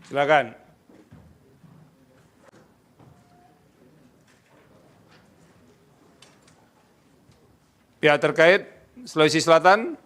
Silakan. Pihak terkait Sulawesi Selatan.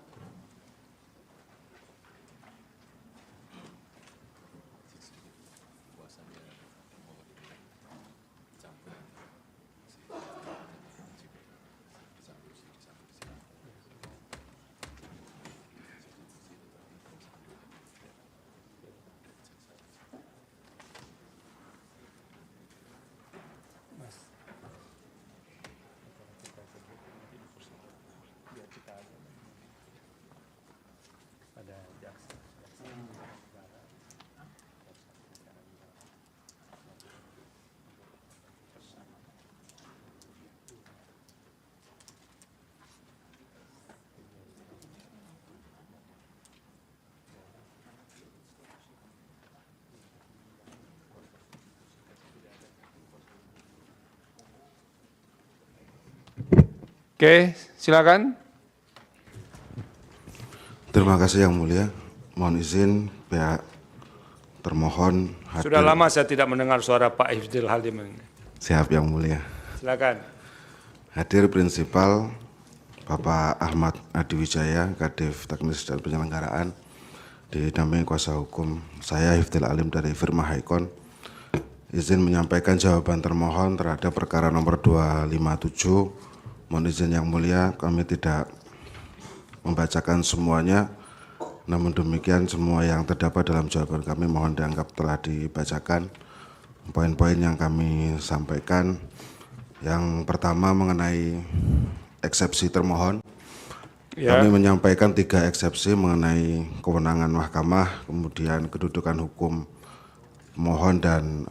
Oke, silakan. Terima kasih Yang Mulia. Mohon izin pihak termohon hadir. Sudah lama saya tidak mendengar suara Pak Hifdil Halim. Siap Yang Mulia. Silakan. Hadir prinsipal Bapak Ahmad Adiwijaya, Kadif Teknis dan Penyelenggaraan, didampingi kuasa hukum saya Hifdil Alim dari firma Haikon. Izin menyampaikan jawaban termohon terhadap perkara nomor 257. Mohon izin Yang Mulia, kami tidak membacakan semuanya, namun demikian semua yang terdapat dalam jawaban kami mohon dianggap telah dibacakan. Poin-poin yang kami sampaikan, yang pertama mengenai eksepsi termohon. Ya. Kami menyampaikan 3 eksepsi mengenai kewenangan mahkamah, kemudian kedudukan hukum pemohon dan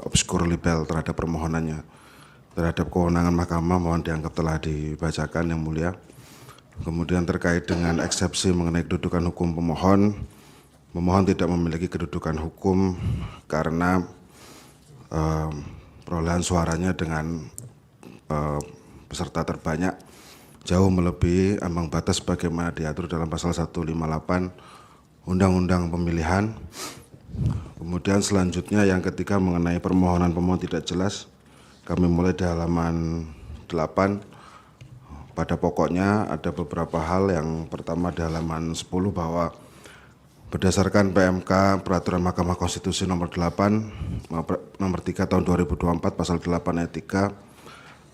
obskur libel terhadap permohonannya. Terhadap kewenangan mahkamah mohon dianggap telah dibacakan Yang Mulia. Kemudian terkait dengan eksepsi mengenai kedudukan hukum pemohon, pemohon tidak memiliki kedudukan hukum karena perolehan suaranya dengan peserta terbanyak jauh melebihi ambang batas bagaimana diatur dalam pasal 158 Undang-Undang Pemilihan. Kemudian selanjutnya yang ketiga mengenai permohonan pemohon tidak jelas. Kami mulai di halaman 8. Pada pokoknya ada beberapa hal. Yang pertama di halaman 10 bahwa berdasarkan PMK Peraturan Mahkamah Konstitusi nomor 3 tahun 2024 pasal 8 ayat 3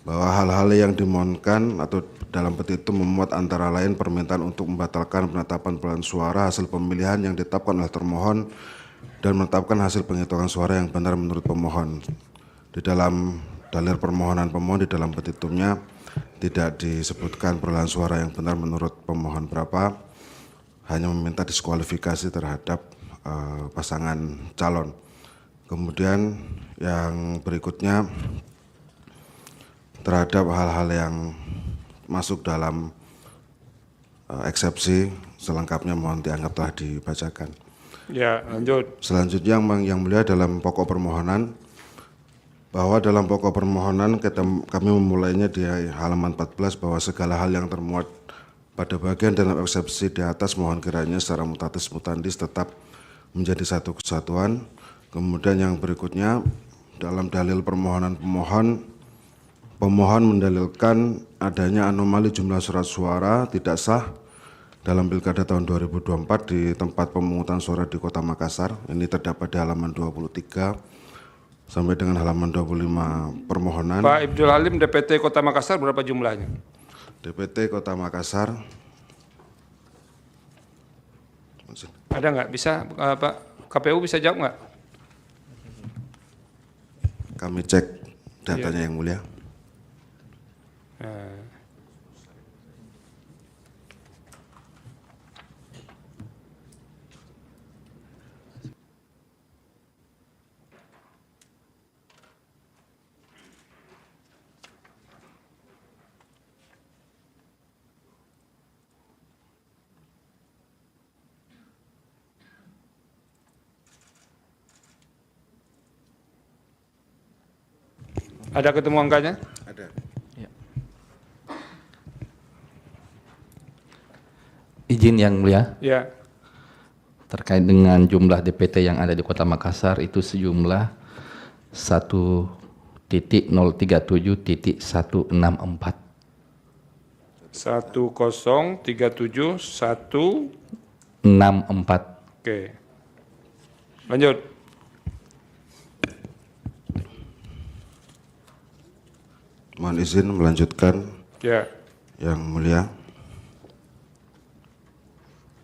bahwa hal-hal yang dimohonkan atau dalam petitum memuat antara lain permintaan untuk membatalkan penetapan perolehan suara hasil pemilihan yang ditetapkan oleh termohon dan menetapkan hasil penghitungan suara yang benar menurut pemohon. Di dalam dalil permohonan pemohon di dalam petitumnya tidak disebutkan perolehan suara yang benar menurut pemohon berapa, hanya meminta diskualifikasi terhadap pasangan calon. Kemudian yang berikutnya terhadap hal-hal yang masuk dalam eksepsi selengkapnya mohon dianggap telah dibacakan. Ya, lanjut. Selanjutnya yang mulia dalam pokok permohonan, bahwa dalam pokok permohonan kami memulainya di halaman 14 bahwa segala hal yang termuat pada bagian dalam eksepsi di atas mohon kiranya secara mutatis mutandis tetap menjadi satu kesatuan. Kemudian yang berikutnya dalam dalil permohonan pemohon mendalilkan adanya anomali jumlah surat suara tidak sah dalam Pilkada tahun 2024 di tempat pemungutan suara di Kota Makassar. Ini terdapat di halaman 23 sampai dengan halaman 25 permohonan. Pak Hifdil Halim, DPT Kota Makassar berapa jumlahnya? DPT Kota Makassar. Ada nggak? Bisa Pak KPU bisa jawab nggak? Kami cek datanya Yang Mulia. Ada ketemu angkanya? Ada. Izin Yang Mulia, Ya. terkait dengan jumlah DPT yang ada di Kota Makassar itu sejumlah 1.037.164. 1037164. Oke. Lanjut. Mohon izin melanjutkan. Ya. Yang mulia.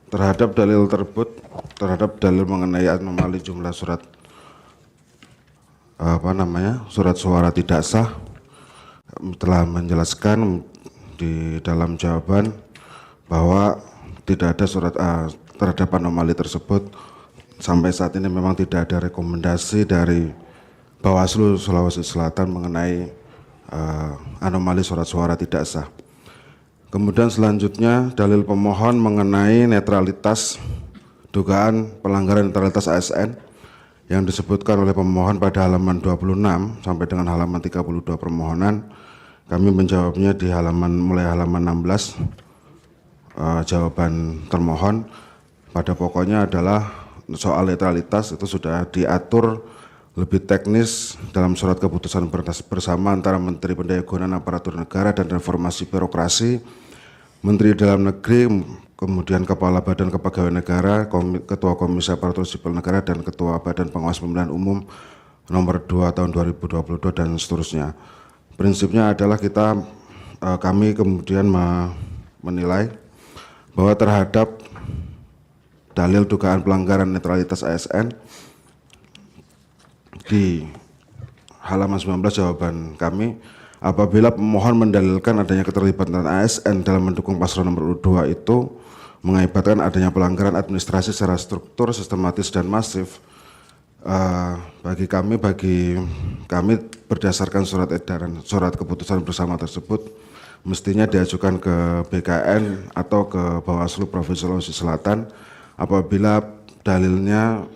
Terhadap dalil tersebut, terhadap dalil mengenai anomali jumlah surat surat suara tidak sah, telah menjelaskan di dalam jawaban bahwa tidak ada surat terhadap anomali tersebut. Sampai saat ini memang tidak ada rekomendasi dari Bawaslu Sulawesi Selatan mengenai anomali surat suara tidak sah. Kemudian selanjutnya dalil pemohon mengenai netralitas, dugaan pelanggaran netralitas ASN yang disebutkan oleh pemohon pada halaman 26 sampai dengan halaman 32 permohonan. Kami menjawabnya di mulai halaman 16. Jawaban termohon pada pokoknya adalah soal netralitas itu sudah diatur lebih teknis dalam surat keputusan bersama antara Menteri Pendayagunaan Aparatur Negara dan Reformasi Birokrasi, Menteri Dalam Negeri, kemudian Kepala Badan Kepegawaian Negara, Ketua Komisi Aparatur Sipil Negara, dan Ketua Badan Pengawas Pemilihan Umum nomor 2 tahun 2022 dan seterusnya. Prinsipnya adalah kami kemudian menilai bahwa terhadap dalil dugaan pelanggaran netralitas ASN di halaman 19 jawaban kami, apabila pemohon mendalilkan adanya keterlibatan ASN dalam mendukung paslon nomor 2 itu mengakibatkan adanya pelanggaran administrasi secara struktur, sistematis, dan masif, bagi kami berdasarkan surat edaran, surat keputusan bersama tersebut mestinya diajukan ke BKN atau ke Bawaslu Provinsi Sulawesi Selatan apabila dalilnya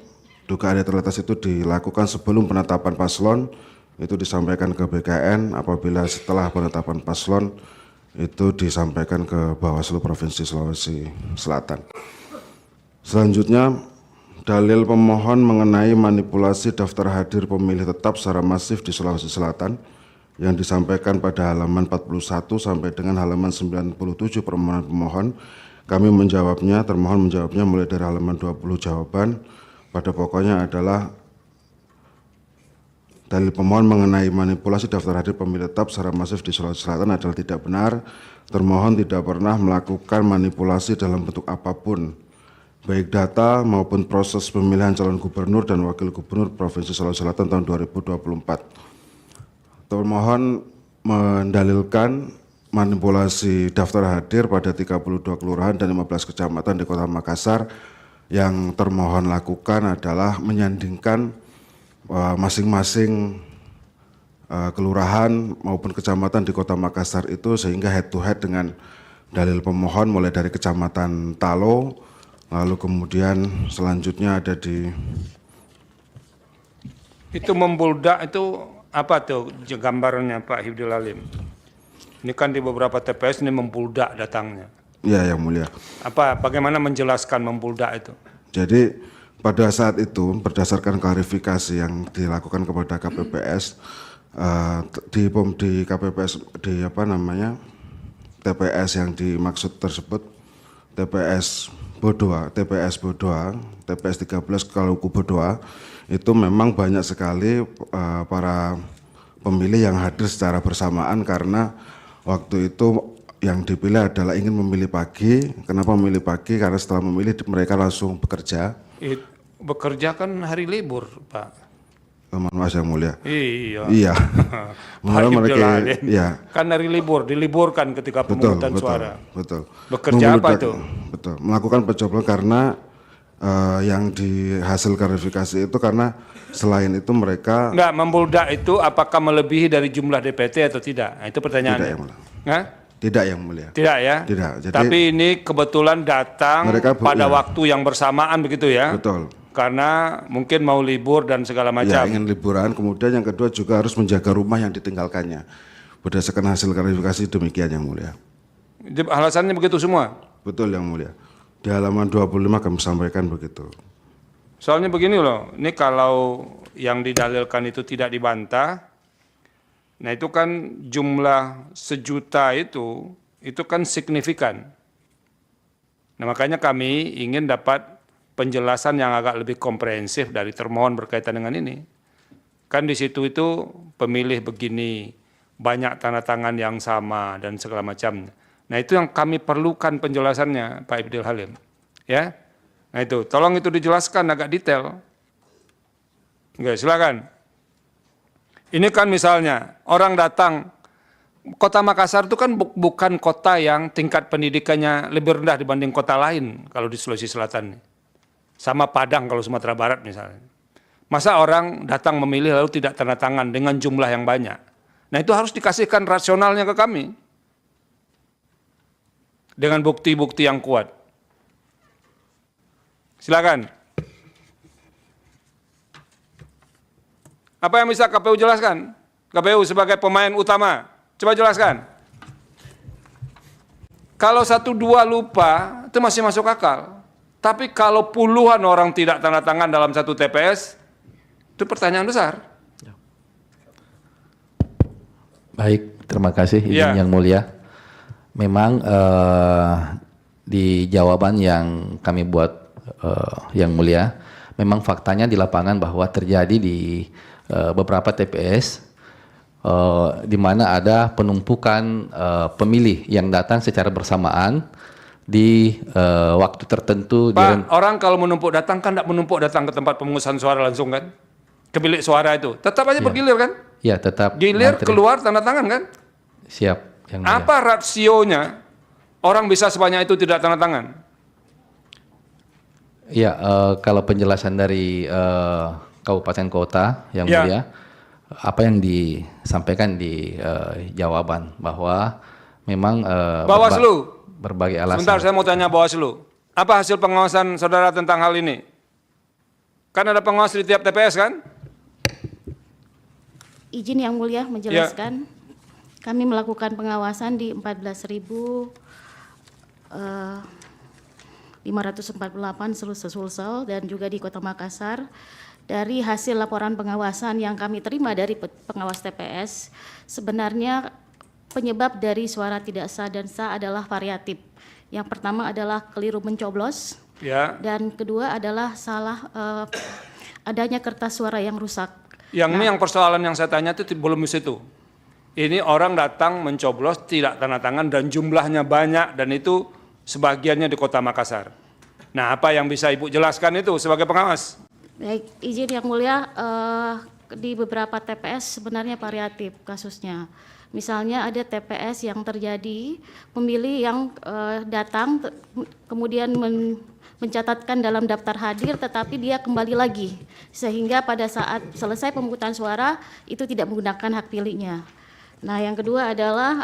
dugaan netralitas itu dilakukan sebelum penetapan paslon, itu disampaikan ke BKN, apabila setelah penetapan paslon itu disampaikan ke Bawaslu Provinsi Sulawesi Selatan. Selanjutnya, dalil pemohon mengenai manipulasi daftar hadir pemilih tetap secara masif di Sulawesi Selatan yang disampaikan pada halaman 41 sampai dengan halaman 97 permohonan pemohon. Kami termohon menjawabnya mulai dari halaman 20 jawaban. Pada pokoknya adalah dalil pemohon mengenai manipulasi daftar hadir pemilih tetap secara masif di Sulawesi Selatan adalah tidak benar. Termohon tidak pernah melakukan manipulasi dalam bentuk apapun, baik data maupun proses pemilihan calon gubernur dan wakil gubernur Provinsi Sulawesi Selatan tahun 2024. Termohon mendalilkan manipulasi daftar hadir pada 32 kelurahan dan 15 kecamatan di Kota Makassar. Yang termohon lakukan adalah menyandingkan masing-masing kelurahan maupun kecamatan di Kota Makassar itu sehingga head to head dengan dalil pemohon mulai dari Kecamatan Talo, lalu kemudian selanjutnya ada di itu membuldak itu apa tuh gambarannya Pak Hifdil Alim? Ini kan di beberapa TPS ini membuldak datangnya. Ya, yang mulia. Bagaimana menjelaskan membuldak itu? Jadi pada saat itu berdasarkan klarifikasi yang dilakukan kepada KPPS di KPPS TPS yang dimaksud tersebut TPS Bodoa, TPS 13 Kaluku Bodoa itu memang banyak sekali para pemilih yang hadir secara bersamaan karena waktu itu yang dipilih adalah ingin memilih pagi. Kenapa memilih pagi? Karena setelah memilih mereka langsung bekerja. Bekerja kan hari libur, Pak. Mohon maaf yang mulia. Iya. Mereka, ya. Kan hari libur, diliburkan ketika pemungutan suara. Betul. Bekerja apa itu? Betul. Melakukan pencoblosan karena yang di hasil klarifikasi itu karena selain itu mereka. Enggak, membuldak itu apakah melebihi dari jumlah DPT atau tidak? Nah, itu pertanyaannya. Tidak yang mulia. Tidak yang mulia. Tidak ya? Tidak. Jadi, tapi ini kebetulan datang pada waktu yang bersamaan begitu ya? Betul. Karena mungkin mau libur dan segala macam. Ya, ingin liburan. Kemudian yang kedua juga harus menjaga rumah yang ditinggalkannya. Berdasarkan hasil klarifikasi demikian yang mulia. Alasannya begitu semua? Betul yang mulia. Di halaman 25 kami sampaikan begitu. Soalnya begini loh, ini kalau yang didalilkan itu tidak dibantah, nah itu kan jumlah 1.000.000 itu kan signifikan. Nah makanya kami ingin dapat penjelasan yang agak lebih komprehensif dari termohon berkaitan dengan ini. Kan di situ itu pemilih begini, banyak tanda tangan yang sama dan segala macam. Nah itu yang kami perlukan penjelasannya Pak Ibdil Halim. Ya, nah itu tolong itu dijelaskan agak detail. Oke, silakan. Ini kan misalnya orang datang, Kota Makassar itu kan bukan kota yang tingkat pendidikannya lebih rendah dibanding kota lain kalau di Sulawesi Selatan. Sama Padang kalau Sumatera Barat misalnya. Masa orang datang memilih lalu tidak tanda tangan dengan jumlah yang banyak. Nah itu harus dikasihkan rasionalnya ke kami. Dengan bukti-bukti yang kuat. Silakan. Apa yang bisa KPU jelaskan? KPU sebagai pemain utama. Coba jelaskan. Kalau 1-2 lupa, itu masih masuk akal. Tapi kalau puluhan orang tidak tanda tangan dalam satu TPS, itu pertanyaan besar. Baik, terima kasih Ya. izin yang mulia. Memang di jawaban yang kami buat yang mulia, memang faktanya di lapangan bahwa terjadi di beberapa TPS di mana ada penumpukan pemilih yang datang secara bersamaan di waktu tertentu. Pak, orang kalau menumpuk datang kan tidak menumpuk datang ke tempat pemungutan suara langsung kan? Ke bilik suara itu. Tetap aja bergilir kan? Ya, tetap Gilir, ngantri. keluar, tanda tangan kan? Siap, yang mulia. Apa rasionya orang bisa sebanyak itu tidak tanda tangan? Ya, kalau penjelasan dari kabupaten kota yang Ya. mulia, apa yang disampaikan di jawaban bahwa memang Bawaslu. berbagai alasan. Sebentar, saya mau tanya Bawaslu. Apa hasil pengawasan saudara tentang hal ini? Kan ada pengawas di tiap TPS kan? Izin yang mulia menjelaskan. Kami melakukan pengawasan di 14.548 Sulsel dan juga di Kota Makassar. Dari hasil laporan pengawasan yang kami terima dari pengawas TPS, sebenarnya penyebab dari suara tidak sah dan sah adalah variatif. Yang pertama adalah keliru mencoblos, Ya. dan kedua adalah salah adanya kertas suara yang rusak. Yang ini yang persoalan yang saya tanya itu belum di situ. Ini orang datang mencoblos tidak tanda tangan dan jumlahnya banyak dan itu sebagiannya di Kota Makassar. Nah, apa yang bisa Ibu jelaskan itu sebagai pengawas? Baik, izin yang mulia, di beberapa TPS sebenarnya variatif kasusnya. Misalnya ada TPS yang terjadi pemilih yang datang kemudian mencatatkan dalam daftar hadir tetapi dia kembali lagi sehingga pada saat selesai pemungutan suara itu tidak menggunakan hak pilihnya. Nah, yang kedua adalah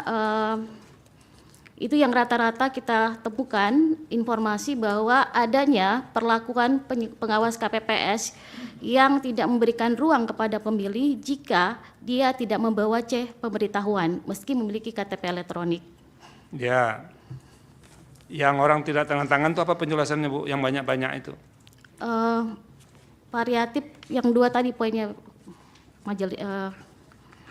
itu yang rata-rata kita temukan informasi bahwa adanya perlakuan pengawas KPPS yang tidak memberikan ruang kepada pemilih jika dia tidak membawa C pemberitahuan meski memiliki KTP elektronik. Ya. Yang orang tidak tanda tangan itu apa penjelasannya, Bu? Yang banyak-banyak itu. Variatif yang dua tadi poinnya majelis.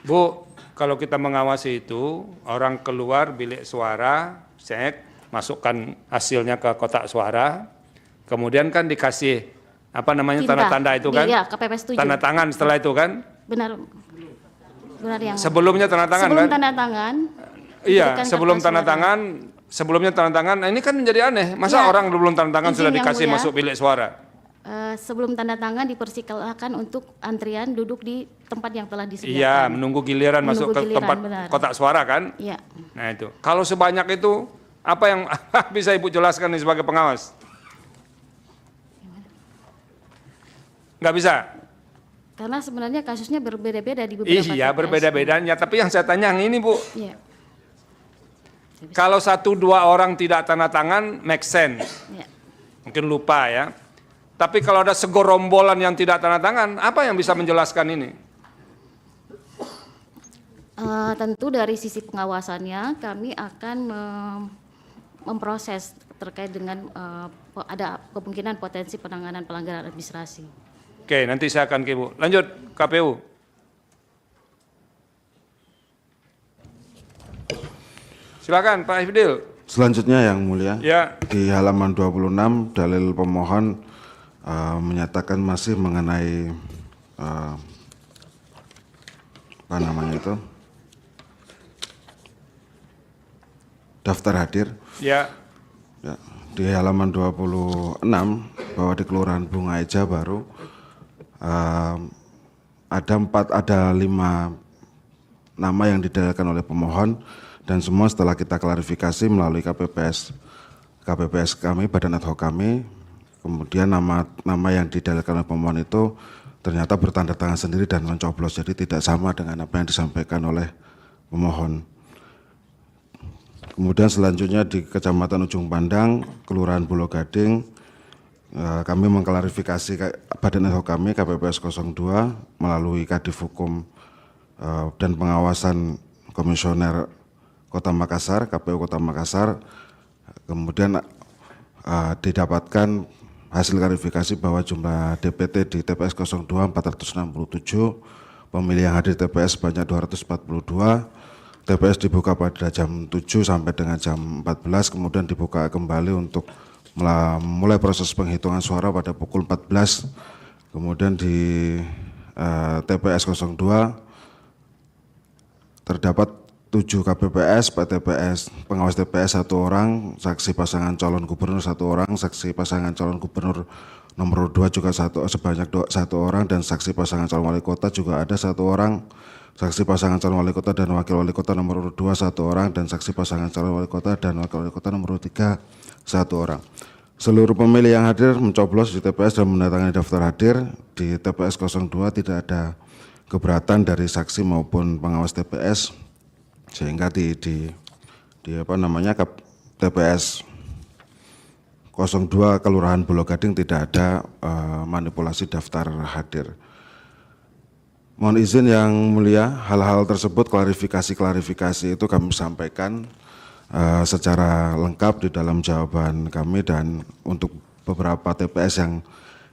Bu, kalau kita mengawasi itu, orang keluar bilik suara, cek, masukkan hasilnya ke kotak suara, kemudian kan dikasih apa namanya tanda-tanda itu kan? Iya, KPPS 7. Tanda tangan setelah itu kan? Benar. Benar yang. Sebelumnya tanda tangan sebelum kan? tanda tangan. Iya, diberikan sebelum kertas tanda suara. tangan, sebelumnya tanda tangan. Nah, ini kan menjadi aneh. Masa Ya, orang belum tanda tangan izin sudah yang dikasih mulia. masuk bilik suara? Sebelum tanda tangan dipersilakan untuk antrian duduk di tempat yang telah disediakan. Iya, menunggu giliran masuk Menunggu ke giliran, tempat benar. kotak suara kan? Iya. Nah itu. Kalau sebanyak itu, apa yang bisa Ibu jelaskan nih sebagai pengawas? Nggak bisa? Karena sebenarnya kasusnya berbeda-beda di beberapa Iya, TPS. berbeda-bedanya. Tapi yang saya tanya yang ini, Bu. Iya. Kalau 1-2 orang tidak tanda tangan, make sense. Iya. Mungkin lupa ya. Tapi kalau ada segorombolan yang tidak tanda tangan, apa yang bisa menjelaskan ini? Tentu dari sisi pengawasannya kami akan memproses terkait dengan ada kemungkinan potensi penanganan pelanggaran administrasi. Oke, nanti saya akan ke Ibu. Lanjut, KPU. Silakan Pak Ifdil. Selanjutnya yang mulia, Ya. di halaman 26 dalil pemohon menyatakan masih mengenai apa namanya itu, daftar hadir. Ya. Ya, di halaman 26 bahwa di Kelurahan Bunga Eja baru ada 5 nama yang didalilkan oleh pemohon, dan semua setelah kita klarifikasi melalui KPPS kami, Badan Ad Hoc kami, kemudian nama yang didalilkan oleh pemohon itu ternyata bertanda tangan sendiri dan mencoblos, jadi tidak sama dengan apa yang disampaikan oleh pemohon. Kemudian selanjutnya di Kecamatan Ujung Pandang, Kelurahan Pulau Gading, kami mengklarifikasi Badan Ad Hoc kami, KPPS 02, melalui Kadif Hukum dan Pengawasan Komisioner Kota Makassar, KPU Kota Makassar, kemudian didapatkan hasil klarifikasi bahwa jumlah DPT di TPS 02 467, pemilih yang hadir TPS sebanyak 242, TPS dibuka pada jam 7 sampai dengan jam 14, kemudian dibuka kembali untuk mulai proses penghitungan suara pada pukul 14, kemudian di TPS 02 terdapat 7 KPPS, PTPS, pengawas TPS 1 orang, saksi pasangan calon gubernur 1 orang, saksi pasangan calon gubernur nomor 2 juga sebanyak 1 orang, dan saksi pasangan calon wali kota juga ada 1 orang, saksi pasangan calon wali kota dan wakil wali kota nomor 2 1 orang, dan saksi pasangan calon wali kota dan wakil wali kota nomor 3 1 orang. Seluruh pemilih yang hadir mencoblos di TPS dan menandatangani daftar hadir. Di TPS 02 tidak ada keberatan dari saksi maupun pengawas TPS, sehingga di TPS 02 Kelurahan Pulau Gading tidak ada manipulasi daftar hadir. Mohon izin yang mulia, hal-hal tersebut klarifikasi itu kami sampaikan secara lengkap di dalam jawaban kami, dan untuk beberapa TPS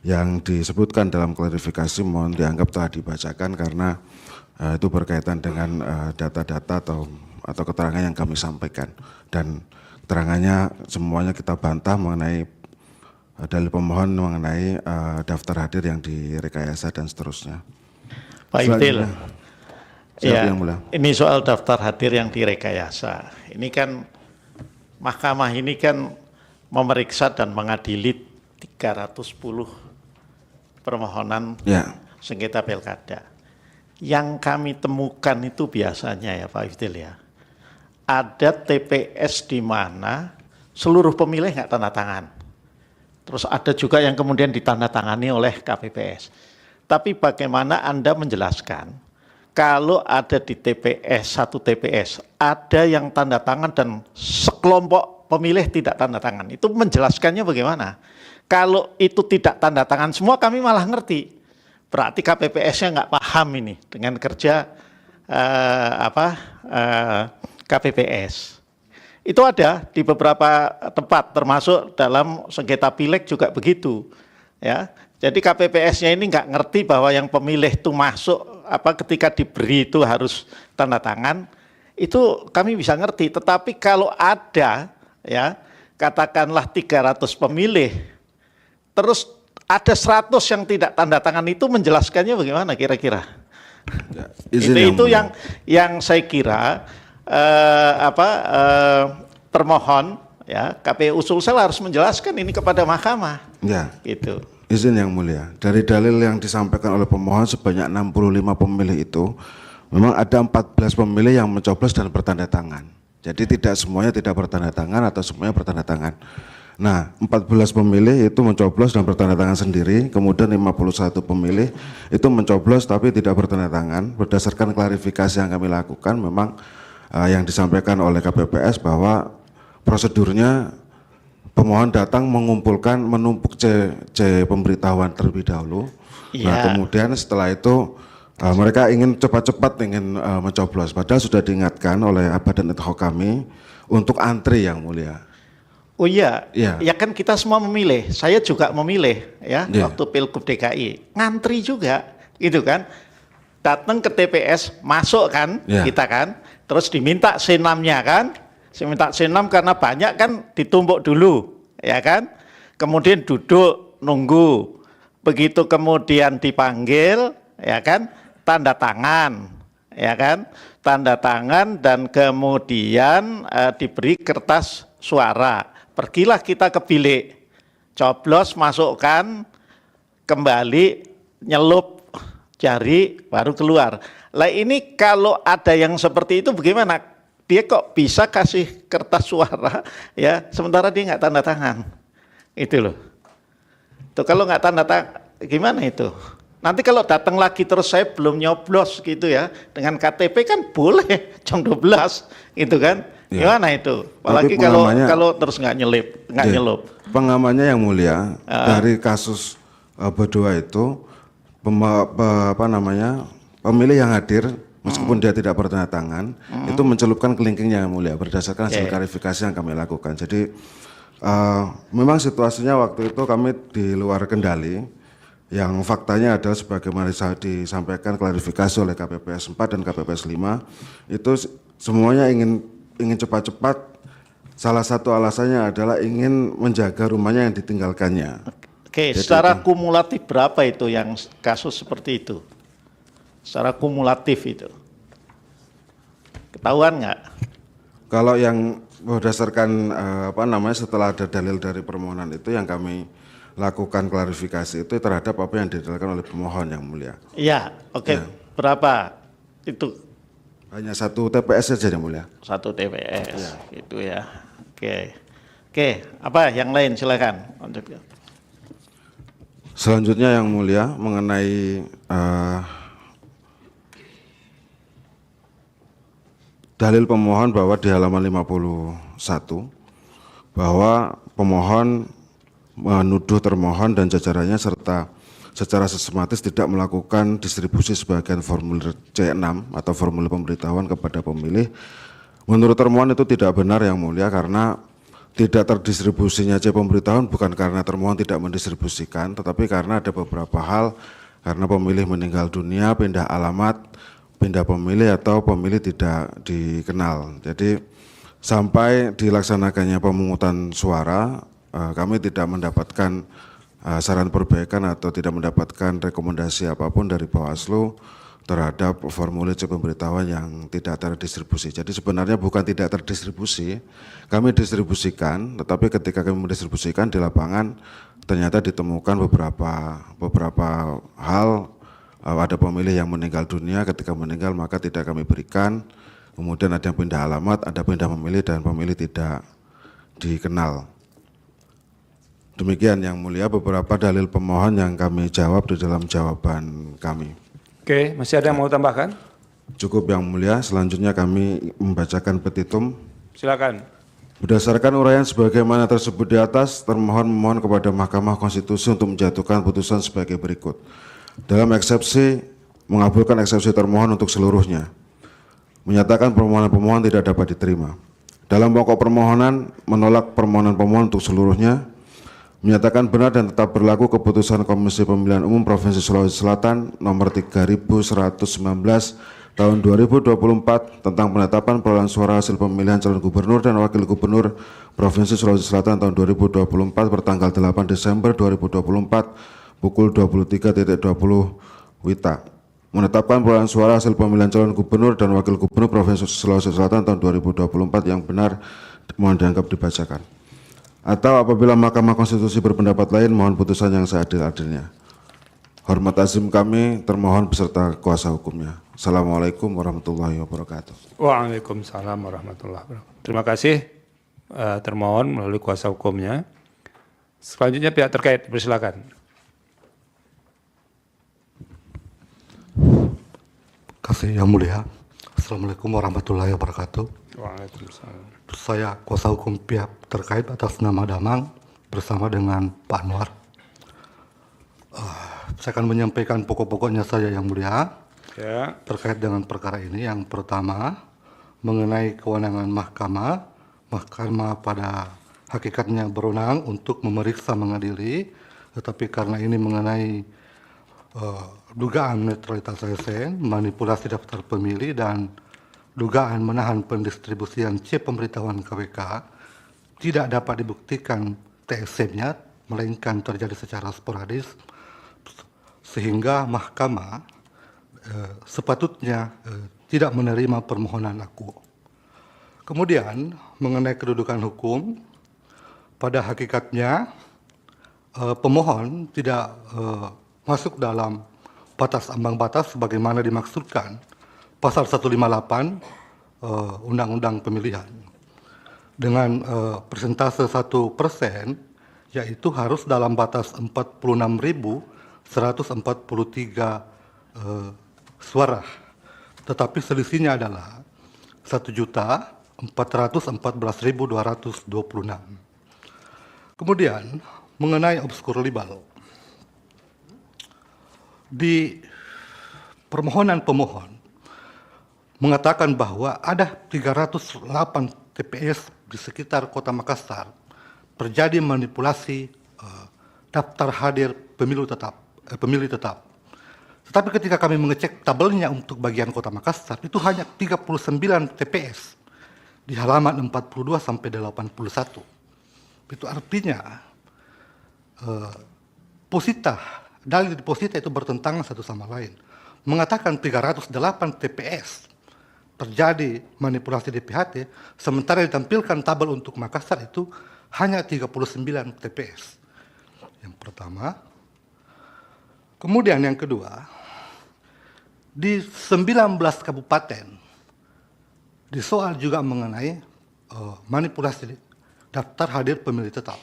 yang disebutkan dalam klarifikasi mohon dianggap telah dibacakan karena itu berkaitan dengan data-data atau keterangan yang kami sampaikan, dan keterangannya semuanya kita bantah mengenai dalil pemohon mengenai daftar hadir yang direkayasa dan seterusnya. Pak Ifdil, ya, yang mulia. ini soal daftar hadir yang direkayasa. Ini kan mahkamah ini kan memeriksa dan mengadili 310 permohonan sengketa pilkada. Yang kami temukan itu biasanya ya Pak Ifdil ya, ada TPS di mana seluruh pemilih nggak tanda tangan. Terus ada juga yang kemudian ditandatangani oleh KPPS. Tapi bagaimana Anda menjelaskan kalau ada di TPS, satu TPS, ada yang tanda tangan dan sekelompok pemilih tidak tanda tangan. Itu menjelaskannya bagaimana? Kalau itu tidak tanda tangan semua kami malah ngerti. Berarti KPPS-nya nggak paham ini dengan kerja KPPS. Itu ada di beberapa tempat, termasuk dalam sengketa pileg juga begitu. Ya, jadi KPPS-nya ini nggak ngerti bahwa yang pemilih itu masuk ketika diberi itu harus tanda tangan. Itu kami bisa ngerti. Tetapi kalau ada, ya katakanlah 300 pemilih, terus ada 100 yang tidak tanda tangan, itu menjelaskannya bagaimana kira-kira? Ya, itu yang saya kira termohon ya KPU Sulsel harus menjelaskan ini kepada mahkamah. Ya. Gitu. Izin yang mulia, dari dalil yang disampaikan oleh pemohon sebanyak 65 pemilih itu memang ada 14 pemilih yang mencoblos dan bertanda tangan. Jadi tidak semuanya tidak bertanda tangan atau semuanya bertanda tangan. Nah, 14 pemilih itu mencoblos dan bertanda tangan sendiri, kemudian 51 pemilih itu mencoblos tapi tidak bertanda tangan. Berdasarkan klarifikasi yang kami lakukan, memang yang disampaikan oleh KPPS bahwa prosedurnya pemohon datang mengumpulkan, menumpuk C pemberitahuan terlebih dahulu. Nah, kemudian setelah itu mereka ingin cepat-cepat mencoblos, padahal sudah diingatkan oleh Badan Ad Hoc kami untuk antri yang mulia. Oh iya, Iya. ya kan kita semua memilih. Saya juga memilih ya Iya. waktu Pilgub DKI. Ngantri juga, gitu kan. Datang ke TPS, masuk kan, Iya. kita kan. Terus diminta C6-nya kan. Diminta C6 karena banyak kan ditumpuk dulu, ya kan. Kemudian duduk, nunggu. Begitu kemudian dipanggil, ya kan, tanda tangan, ya kan. Tanda tangan dan kemudian diberi kertas suara. Pergilah kita ke bilik, coblos, masukkan, kembali, nyelup jari, baru keluar. Lah ini kalau ada yang seperti itu bagaimana? Dia kok bisa kasih kertas suara, ya, sementara dia nggak tanda tangan. Itu loh. Tuh kalau nggak tanda tangan, gimana itu? Nanti kalau datang lagi terus saya belum nyoblos gitu ya, dengan KTP kan boleh jam 12 gitu kan. Ya. Gimana itu? Apalagi kalau terus nggak nyelup. Pengamannya yang mulia dari kasus Bedua itu pemilih yang hadir meskipun dia tidak bertanda tangan itu mencelupkan kelingkingnya yang mulia berdasarkan hasil klarifikasi yang kami lakukan. Jadi memang situasinya waktu itu kami di luar kendali. Yang faktanya adalah sebagaimana disampaikan klarifikasi oleh KPPS 4 dan KPPS 5 itu semuanya ingin cepat-cepat. Salah satu alasannya adalah ingin menjaga rumahnya yang ditinggalkannya. Oke, secara kumulatif berapa itu yang kasus seperti itu? Secara kumulatif itu, ketahuan nggak? Kalau yang berdasarkan setelah ada dalil dari permohonan itu yang kami lakukan klarifikasi itu terhadap apa yang didalilkan oleh pemohon yang mulia. Iya, oke. Berapa itu? Hanya satu TPS saja yang mulia. Satu TPS, gitu ya. Oke, apa yang lain silakan. Selanjutnya yang mulia mengenai dalil pemohon bahwa di halaman 51 bahwa pemohon menuduh termohon dan jajarannya serta secara sistematis tidak melakukan distribusi sebagian formulir C6 atau formulir pemberitahuan kepada pemilih. Menurut termohon itu tidak benar yang mulia karena tidak terdistribusinya C pemberitahuan bukan karena termohon tidak mendistribusikan, tetapi karena ada beberapa hal, karena pemilih meninggal dunia, pindah alamat, pindah pemilih atau pemilih tidak dikenal. Jadi sampai dilaksanakannya pemungutan suara, kami tidak mendapatkan saran perbaikan atau tidak mendapatkan rekomendasi apapun dari Bawaslu terhadap formulir C pemberitahuan yang tidak terdistribusi. Jadi sebenarnya bukan tidak terdistribusi, kami distribusikan, tetapi ketika kami mendistribusikan di lapangan ternyata ditemukan beberapa hal, ada pemilih yang meninggal dunia, ketika meninggal maka tidak kami berikan, kemudian ada yang pindah alamat, ada pindah pemilih dan pemilih tidak dikenal. Demikian yang mulia beberapa dalil pemohon yang kami jawab di dalam jawaban kami. Oke, masih ada yang mau tambahkan? Cukup yang mulia, selanjutnya kami membacakan petitum. Silakan. Berdasarkan uraian sebagaimana tersebut di atas, termohon memohon kepada Mahkamah Konstitusi untuk menjatuhkan putusan sebagai berikut. Dalam eksepsi, mengabulkan eksepsi termohon untuk seluruhnya. Menyatakan permohonan pemohon tidak dapat diterima. Dalam pokok permohonan, menolak permohonan pemohon untuk seluruhnya. Menyatakan benar dan tetap berlaku keputusan Komisi Pemilihan Umum Provinsi Sulawesi Selatan nomor 3119 tahun 2024 tentang penetapan perolehan suara hasil pemilihan calon gubernur dan wakil gubernur Provinsi Sulawesi Selatan tahun 2024 bertanggal 8 Desember 2024 pukul 23.20 WITA. Menetapkan perolehan suara hasil pemilihan calon gubernur dan wakil gubernur Provinsi Sulawesi Selatan tahun 2024 yang benar mohon dianggap dibacakan. Atau apabila Mahkamah Konstitusi berpendapat lain, mohon putusan yang seadil-adilnya. Hormat azim kami, termohon beserta kuasa hukumnya. Assalamualaikum warahmatullahi wabarakatuh. Waalaikumsalam warahmatullahi wabarakatuh. Terima kasih termohon melalui kuasa hukumnya. Selanjutnya pihak terkait, persilakan. Kasih yang mulia. Assalamualaikum warahmatullahi wabarakatuh. Waalaikumsalam. Saya kuasa hukum pihak terkait atas nama Damang bersama dengan Pak Anwar. Saya akan menyampaikan pokok-pokoknya saja yang mulia terkait dengan perkara ini. Yang pertama mengenai kewenangan mahkamah pada hakikatnya berwenang untuk memeriksa mengadili, tetapi karena ini mengenai dugaan netralitas ASN, manipulasi daftar pemilih, dan dugaan menahan pendistribusian C pemberitahuan KWK tidak dapat dibuktikan TSM-nya, melainkan terjadi secara sporadis, sehingga mahkamah sepatutnya tidak menerima permohonan aku. Kemudian, mengenai kedudukan hukum, pada hakikatnya pemohon tidak masuk dalam batas ambang batas sebagaimana dimaksudkan pasal 158 Undang-Undang Pemilihan. Dengan persentase 1%, yaitu harus dalam batas 46.143 suara. Tetapi selisihnya adalah 1.414.226. Kemudian, mengenai obskur libel. Di permohonan pemohon mengatakan bahwa ada 308 TPS di sekitar Kota Makassar terjadi manipulasi daftar hadir pemilih tetap. Tetapi ketika kami mengecek tabelnya untuk bagian Kota Makassar, itu hanya 39 TPS di halaman 42 sampai 81. Itu artinya dalil deposita itu bertentangan satu sama lain. Mengatakan 308 TPS terjadi manipulasi DPHT, sementara ditampilkan tabel untuk Makassar itu hanya 39 TPS. Yang pertama. Kemudian yang kedua, di 19 kabupaten disoal juga mengenai manipulasi daftar hadir pemilih tetap.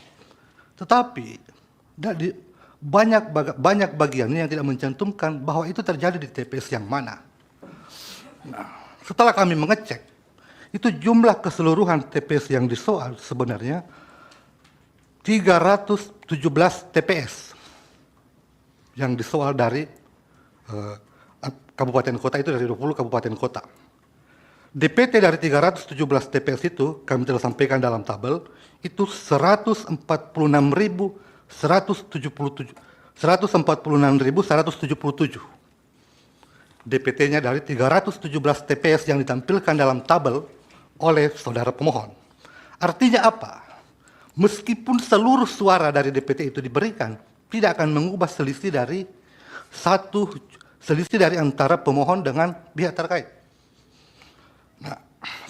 Tetapi banyak bagiannya yang tidak mencantumkan bahwa itu terjadi di TPS yang mana. Nah, setelah kami mengecek, itu jumlah keseluruhan TPS yang disoal sebenarnya 317 TPS yang disoal dari kabupaten kota, itu dari 20 kabupaten kota. DPT dari 317 TPS itu kami telah sampaikan dalam tabel, itu 146.177. DPT-nya dari 317 TPS yang ditampilkan dalam tabel oleh saudara pemohon. Artinya apa? Meskipun seluruh suara dari DPT itu diberikan, tidak akan mengubah selisih dari antara pemohon dengan pihak terkait. Nah,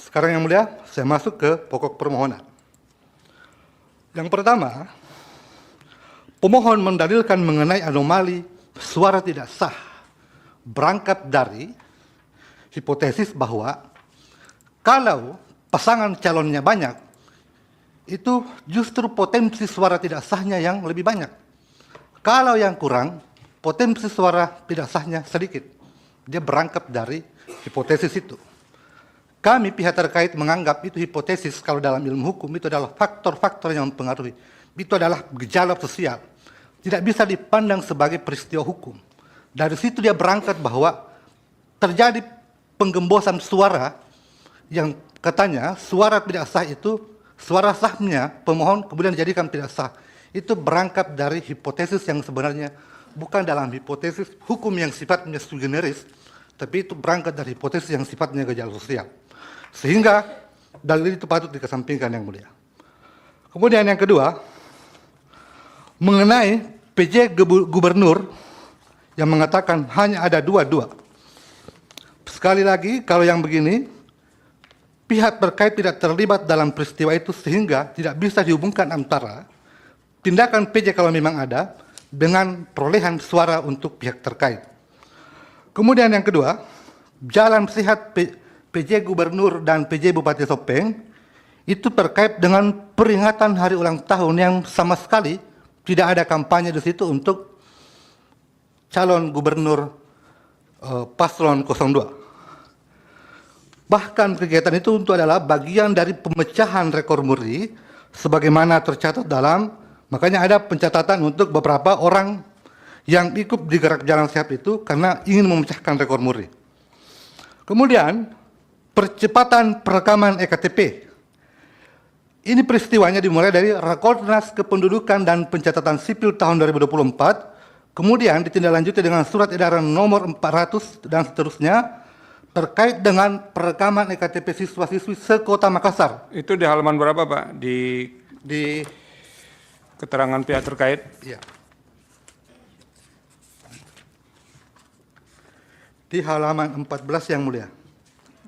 sekarang yang mulia, saya masuk ke pokok permohonan. Yang pertama, pemohon mendalilkan mengenai anomali suara tidak sah berangkat dari hipotesis bahwa kalau pasangan calonnya banyak, itu justru potensi suara tidak sahnya yang lebih banyak. Kalau yang kurang, potensi suara tidak sahnya sedikit. Dia berangkat dari hipotesis itu. Kami pihak terkait menganggap itu hipotesis kalau dalam ilmu hukum itu adalah faktor-faktor yang mempengaruhi. Itu adalah gejala sosial. Tidak bisa dipandang sebagai peristiwa hukum. Dari situ dia berangkat bahwa terjadi penggembosan suara yang katanya suara tidak sah itu, suara sahnya pemohon kemudian dijadikan tidak sah. Itu berangkat dari hipotesis yang sebenarnya bukan dalam hipotesis hukum yang sifatnya sui generis, tapi itu berangkat dari hipotesis yang sifatnya gejala sosial. Sehingga dalil itu patut dikesampingkan yang mulia. Kemudian yang kedua, mengenai PJ Gubernur yang mengatakan hanya ada dua. Sekali lagi, kalau yang begini, pihak terkait tidak terlibat dalam peristiwa itu sehingga tidak bisa dihubungkan antara tindakan PJ kalau memang ada dengan perolehan suara untuk pihak terkait. Kemudian yang kedua, jalan sehat PJ Gubernur dan PJ Bupati Sopeng itu terkait dengan peringatan hari ulang tahun yang sama sekali tidak ada kampanye di situ untuk calon gubernur paslon 02. Bahkan kegiatan itu untuk adalah bagian dari pemecahan rekor muri sebagaimana tercatat dalam, makanya ada pencatatan untuk beberapa orang yang ikut di gerak jalan sehat itu karena ingin memecahkan rekor muri. Kemudian percepatan perekaman EKTP. Ini peristiwanya dimulai dari Rakornas Kependudukan dan Pencatatan Sipil tahun 2024, kemudian ditindaklanjuti dengan surat edaran nomor 400 dan seterusnya terkait dengan perekaman EKTP siswa-siswi sekota Makassar. Itu di halaman berapa, Pak? Di keterangan pihak terkait? Ya. Di halaman 14 yang mulia.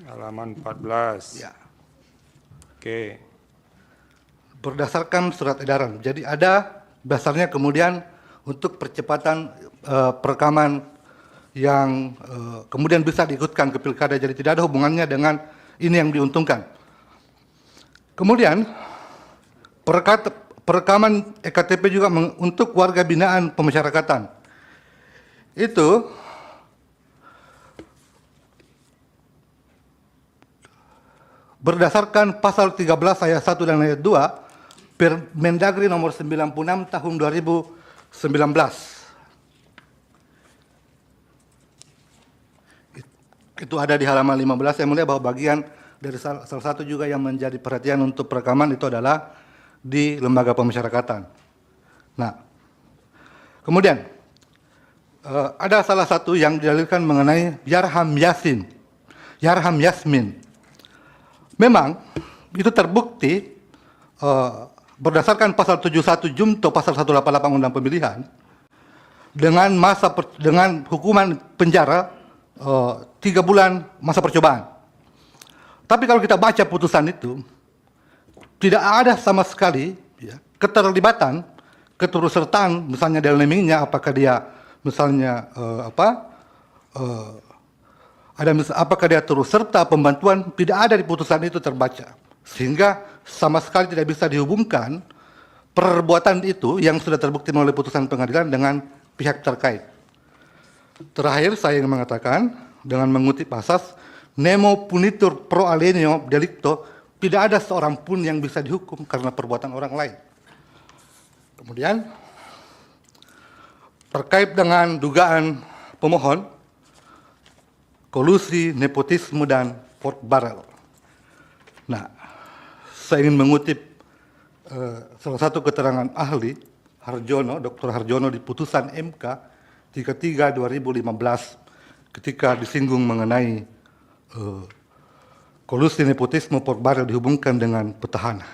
Halaman 14. Ya. Oke. Berdasarkan surat edaran. Jadi ada dasarnya kemudian untuk percepatan perekaman yang kemudian bisa diikutkan ke pilkada. Jadi tidak ada hubungannya dengan ini yang diuntungkan. Kemudian perekaman EKTP juga untuk warga binaan pemasyarakatan. Itu berdasarkan pasal 13 ayat 1 dan ayat 2 Permendagri nomor 96 tahun 2019. Itu ada di halaman 15. Saya melihat bahwa bagian dari salah satu juga yang menjadi perhatian untuk perekaman itu adalah di lembaga pemasyarakatan. Nah, kemudian ada salah satu yang didalilkan mengenai Yarham Yasmin. Memang itu terbukti berdasarkan pasal 71 Jumto pasal 188 Undang Pemilihan dengan dengan hukuman penjara 3 bulan masa percobaan. Tapi kalau kita baca putusan itu tidak ada sama sekali ya, keterlibatan, keturutsertaan misalnya dalam namingnya apakah dia misalnya apakah dia turut serta pembantuan, tidak ada di putusan itu terbaca. Sehingga sama sekali tidak bisa dihubungkan perbuatan itu yang sudah terbukti melalui putusan pengadilan dengan pihak terkait. Terakhir saya ingin mengatakan dengan mengutip asas nemo punitur pro alienio delicto, tidak ada seorang pun yang bisa dihukum karena perbuatan orang lain. Kemudian terkait dengan dugaan pemohon kolusi, nepotisme, dan pork barrel. Nah, saya ingin mengutip salah satu keterangan ahli, Harjono, Dr. Harjono di putusan MK 33/2015 ketika disinggung mengenai kolusi, nepotisme, pork barrel dihubungkan dengan petahana.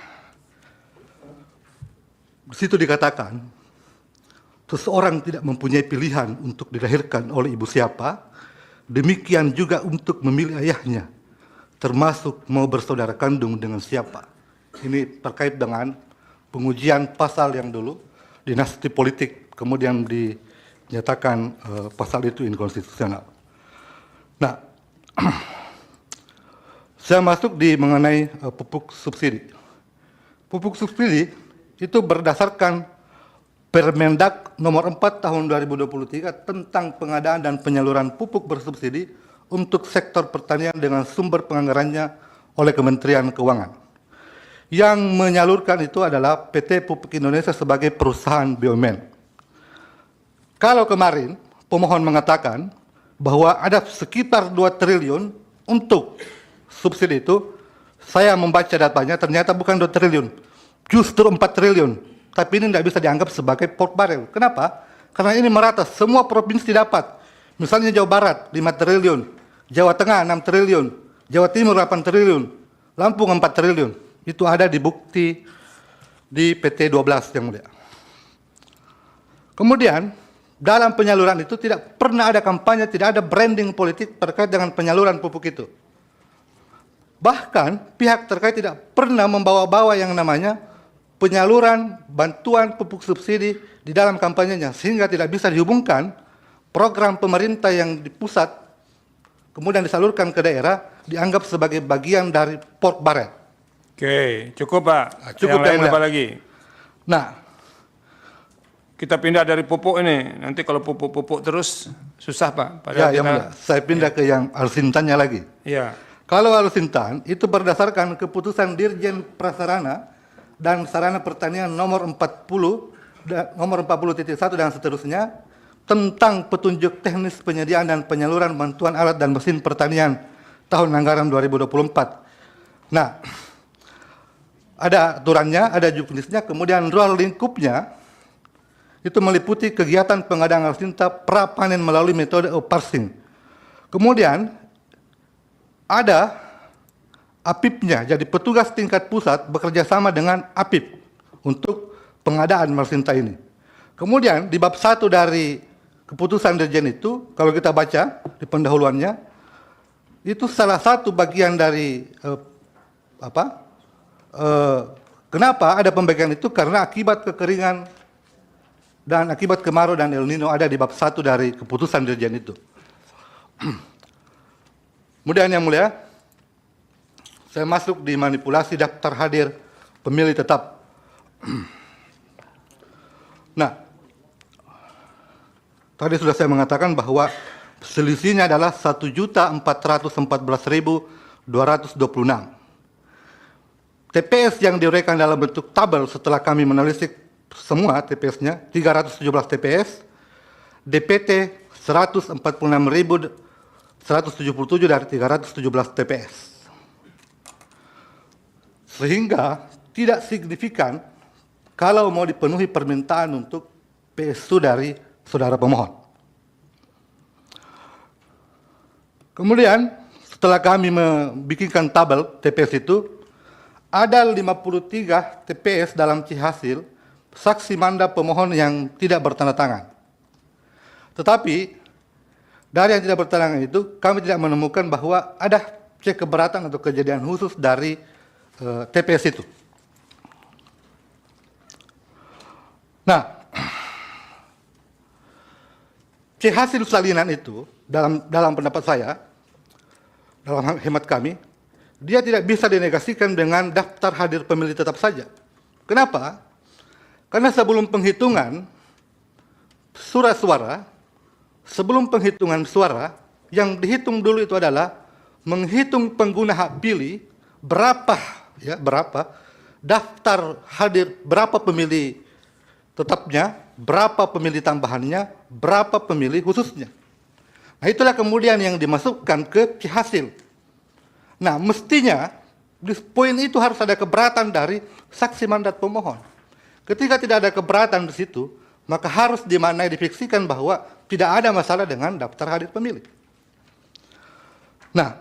Di situ dikatakan, seseorang tidak mempunyai pilihan untuk dilahirkan oleh ibu siapa, demikian juga untuk memilih ayahnya, termasuk mau bersaudara kandung dengan siapa. Ini terkait dengan pengujian pasal yang dulu, dinasti politik, kemudian dinyatakan pasal itu inkonstitusional. Nah, saya masuk di mengenai pupuk subsidi. Pupuk subsidi itu berdasarkan Permendak nomor 4 tahun 2023 tentang pengadaan dan penyaluran pupuk bersubsidi untuk sektor pertanian dengan sumber penganggarannya oleh Kementerian Keuangan. Yang menyalurkan itu adalah PT Pupuk Indonesia sebagai perusahaan BUMN. Kalau kemarin pemohon mengatakan bahwa ada sekitar 2 triliun untuk subsidi itu, saya membaca datanya ternyata bukan 2 triliun, justru 4 triliun. Tapi ini tidak bisa dianggap sebagai pork barrel. Kenapa? Karena ini merata, semua provinsi dapat. Misalnya Jawa Barat 5 triliun, Jawa Tengah 6 triliun, Jawa Timur 8 triliun, Lampung 4 triliun. Itu ada di bukti di PT 12 yang mulia. Kemudian, dalam penyaluran itu tidak pernah ada kampanye, tidak ada branding politik terkait dengan penyaluran pupuk itu. Bahkan, pihak terkait tidak pernah membawa-bawa yang namanya penyaluran bantuan pupuk subsidi di dalam kampanyenya, sehingga tidak bisa dihubungkan program pemerintah yang di pusat kemudian disalurkan ke daerah dianggap sebagai bagian dari pork barrel. Oke, cukup Pak. Cukup, yang lain yang apa lagi? Nah, kita pindah dari pupuk ini. Nanti kalau pupuk-pupuk terus susah Pak. ya, yang mulia. Saya pindah ke yang alusintannya lagi. Iya. Kalau alusintan itu berdasarkan keputusan Dirjen Prasarana dan Sarana Pertanian nomor 40.1 dan seterusnya tentang petunjuk teknis penyediaan dan penyaluran bantuan alat dan mesin pertanian tahun anggaran 2024. Nah, ada aturannya, ada juknisnya, kemudian ruang lingkupnya itu meliputi kegiatan pengadaan alutsista prapanen melalui metode parsing. Kemudian ada APIP-nya, jadi petugas tingkat pusat bekerja sama dengan APIP untuk pengadaan alutsista ini. Kemudian di bab 1 dari keputusan Dirjen itu, kalau kita baca di pendahuluannya, itu salah satu bagian dari kenapa ada pembagian itu, karena akibat kekeringan dan akibat kemarau dan El Nino ada di bab 1 dari keputusan Dirjen itu. Kemudian yang mulia, saya masuk di manipulasi daftar hadir pemilih tetap. Nah, tadi sudah saya mengatakan bahwa selisihnya adalah 1.414.226. TPS yang diuraikan dalam bentuk tabel setelah kami menelisik semua TPS-nya, 317 TPS, DPT 146.177 dari 317 TPS. Sehingga tidak signifikan kalau mau dipenuhi permintaan untuk PSU dari saudara pemohon. Kemudian setelah kami membikinkan tabel TPS itu, ada 53 TPS dalam Cihasil saksi manda pemohon yang tidak bertanda tangan. Tetapi dari yang tidak bertanda tangan itu, kami tidak menemukan bahwa ada cek keberatan atau kejadian khusus dari TPS itu. Nah, cek hasil salinan itu dalam pendapat saya, dalam hemat kami, dia tidak bisa dinegasikan dengan daftar hadir pemilih tetap saja. Kenapa? Karena sebelum penghitungan surat suara, sebelum penghitungan suara, yang dihitung dulu itu adalah menghitung pengguna hak pilih berapa daftar hadir, berapa pemilih tetapnya, berapa pemilih tambahannya, berapa pemilih khususnya. Nah, itulah kemudian yang dimasukkan ke hasil. Nah, mestinya di poin itu harus ada keberatan dari saksi mandat pemohon. Ketika tidak ada keberatan di situ, maka harus dimaknai difiksikan bahwa tidak ada masalah dengan daftar hadir pemilih. Nah,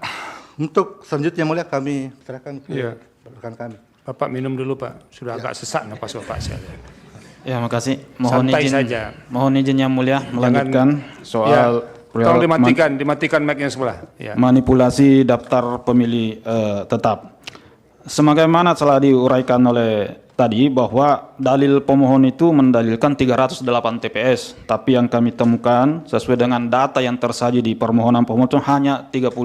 untuk selanjutnya mulia kami serahkan ke rekan kami. Bapak minum dulu Pak, sudah agak sesak napas Bapak saya. Ya, makasih. Mohon Santai izin saja. Mohon izin yang mulia melanjutkan soal tolong dimatikan mic yang sebelah. Ya. manipulasi daftar pemilih tetap. Sebagaimana telah diuraikan oleh tadi bahwa dalil pemohon itu mendalilkan 308 TPS, tapi yang kami temukan sesuai dengan data yang tersaji di permohonan pemohon itu hanya 39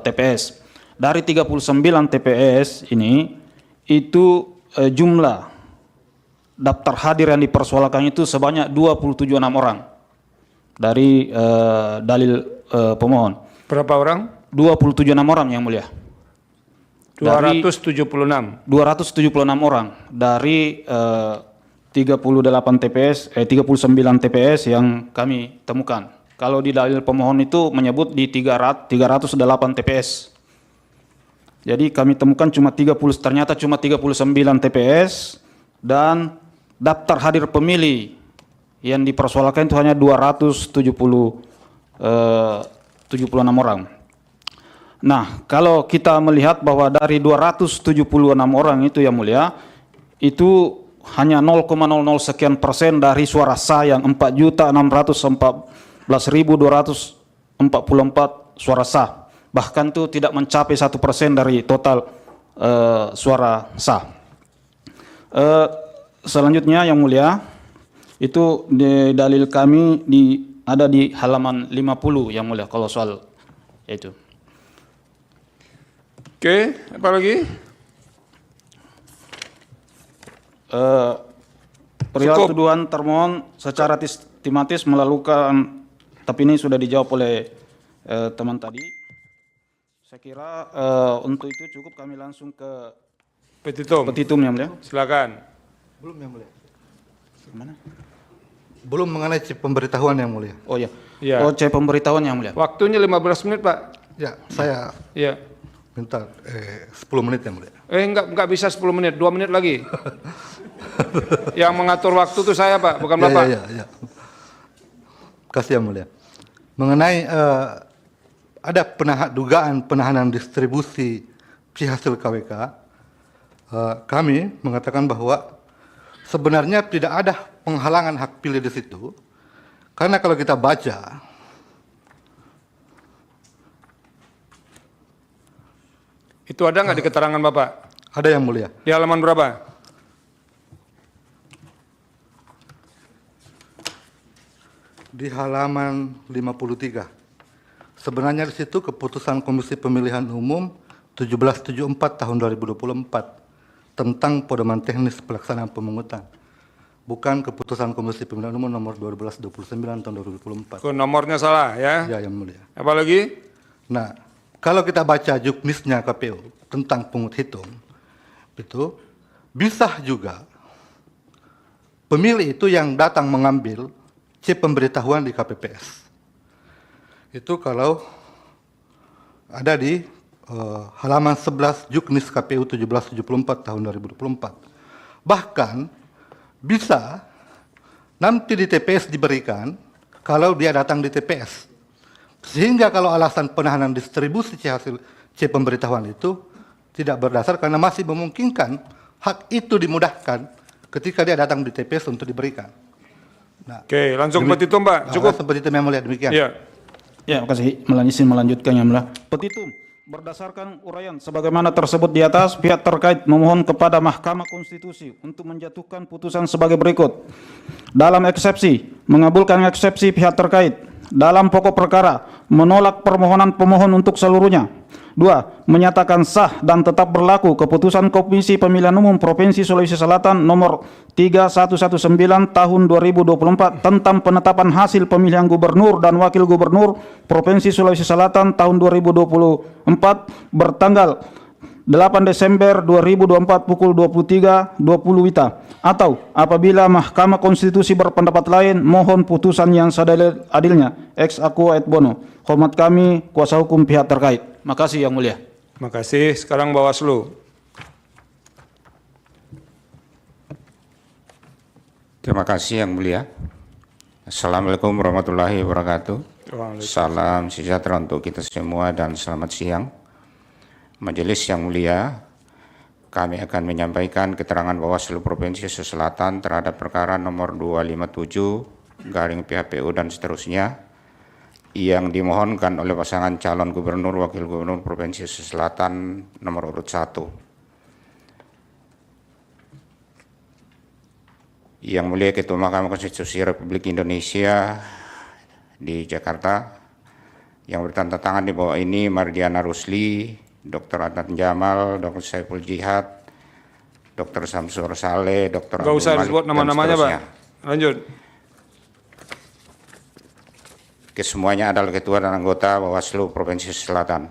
TPS. Dari 39 TPS ini itu jumlah daftar hadir yang dipersoalkan itu sebanyak 27 orang dari dalil pemohon. Berapa orang? 27 orang yang mulia. 276. 276 orang dari 38 TPS, 39 TPS yang kami temukan. Kalau di dalil pemohon itu menyebut di 308 TPS. Jadi kami temukan ternyata cuma 39 TPS dan daftar hadir pemilih yang dipersoalkan itu hanya 276 orang. Nah, kalau kita melihat bahwa dari 276 orang itu yang mulia, itu hanya 0,00 sekian persen dari suara sah yang 4.614.244 suara sah. Bahkan itu tidak mencapai 1% dari total suara sah. Selanjutnya yang mulia, itu di dalil kami ada di halaman 50 yang mulia kalau soal itu. Oke, apa lagi? Perihal tuduhan termohon secara sistematis melakukan, tapi ini sudah dijawab oleh teman tadi. Saya kira untuk itu cukup, kami langsung ke petitum yang mulia. Silakan. Belum yang mulia. Mana? Belum mengenai pemberitahuan yang mulia. Oh ya. Ya. Oh, pemberitahuan yang mulia. Waktunya 15 menit Pak. Ya, saya Ya. Minta 10 menit yang mulia. Enggak bisa 10 menit, 2 menit lagi. Yang mengatur waktu itu saya Pak, bukan Bapak. Ya. Kasih yang mulia. Mengenai ada dugaan penahanan distribusi hasil KWK, kami mengatakan bahwa sebenarnya tidak ada penghalangan hak pilih di situ, karena kalau kita baca itu ada nggak di keterangan Bapak? ada yang mulia. Di halaman berapa? Di halaman 53. Sebenarnya di situ keputusan Komisi Pemilihan Umum 1774 tahun 2024 tentang pedoman teknis pelaksanaan pemungutan. Bukan keputusan Komisi Pemilihan Umum nomor 1229 tahun 2024. Nomornya salah ya? Ya, yang mulia. Apalagi? Nah, kalau kita baca juknisnya KPU tentang pungut hitung, itu bisa juga pemilih itu yang datang mengambil C pemberitahuan di KPPS. Itu kalau ada di halaman 11 Juknis KPU 1774 tahun 2024. Bahkan bisa nanti di TPS diberikan kalau dia datang di TPS. Sehingga kalau alasan penahanan distribusi hasil C pemberitahuan itu tidak berdasar karena masih memungkinkan hak itu dimudahkan ketika dia datang di TPS untuk diberikan. Nah, Oke, langsung petitum Pak, cukup. Seperti itu yang mulia, demikian. Iya. Ya, makasih. Melanjutkan yang mulia. Petitum berdasarkan uraian sebagaimana tersebut di atas, pihak terkait memohon kepada Mahkamah Konstitusi untuk menjatuhkan putusan sebagai berikut. Dalam eksepsi, mengabulkan eksepsi pihak terkait. Dalam pokok perkara, menolak permohonan pemohon untuk seluruhnya. 2. Menyatakan sah dan tetap berlaku keputusan Komisi Pemilihan Umum Provinsi Sulawesi Selatan nomor 3119 tahun 2024 tentang penetapan hasil pemilihan gubernur dan wakil gubernur Provinsi Sulawesi Selatan tahun 2024 bertanggal 8 Desember 2024 pukul 23.20 WITA, atau apabila Mahkamah Konstitusi berpendapat lain, mohon putusan yang seadil-adilnya ex aequo et bono. Hormat kami, kuasa hukum pihak terkait. Makasih yang mulia. Makasih. Sekarang Bawaslu. Terima kasih yang mulia. Assalamualaikum warahmatullahi wabarakatuh. Salam sejahtera untuk kita semua dan selamat siang. Majelis yang mulia, kami akan menyampaikan keterangan Bawaslu Provinsi Sulawesi Selatan terhadap perkara nomor 257 garing PHPU dan seterusnya yang dimohonkan oleh pasangan calon gubernur wakil gubernur Provinsi Sulawesi Selatan nomor urut 1. Yang mulia Ketua Mahkamah Konstitusi Republik Indonesia di Jakarta, yang bertanda tangan di bawah ini Mardiana Rusli, Dr. Adnan Jamal, Dr. Saiful Jihad, Dr. Samsur Saleh, Dr. Nggak usah Abdul Malik, disebut nama-namanya Pak. Lanjut. Kesemuanya adalah ketua dan anggota Bawaslu Provinsi Selatan.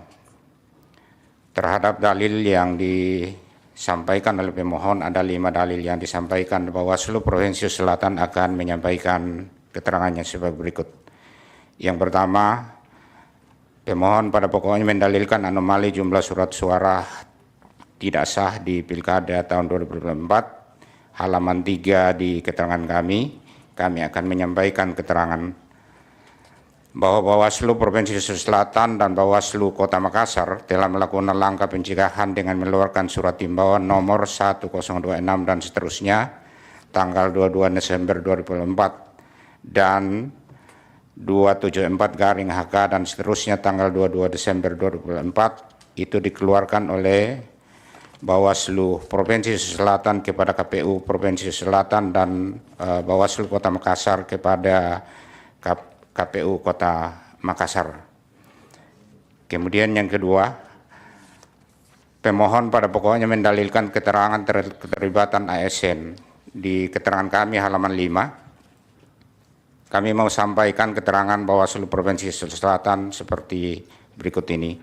Terhadap dalil yang disampaikan oleh pemohon, ada 5 dalil yang disampaikan. Bawaslu Provinsi Selatan akan menyampaikan keterangannya sebagai berikut. Yang pertama, pemohon pada pokoknya mendalilkan anomali jumlah surat suara tidak sah di Pilkada tahun 2024. Halaman 3 di keterangan kami akan menyampaikan keterangan bahwa Bawaslu Provinsi Sulawesi Selatan dan Bawaslu Kota Makassar telah melakukan langkah pencegahan dengan mengeluarkan surat himbauan nomor 1026 dan seterusnya tanggal 22 Desember 2024 dan 274 garing HK dan seterusnya tanggal 22 Desember 2024 itu dikeluarkan oleh Bawaslu Provinsi Sulawesi Selatan kepada KPU Provinsi Selatan dan Bawaslu Kota Makassar kepada KPU Kota Makassar. Kemudian yang kedua, pemohon pada pokoknya mendalilkan keterangan keterlibatan ASN. Di keterangan kami halaman 5, kami mau sampaikan keterangan Bawaslu Provinsi Sulawesi Selatan seperti berikut ini.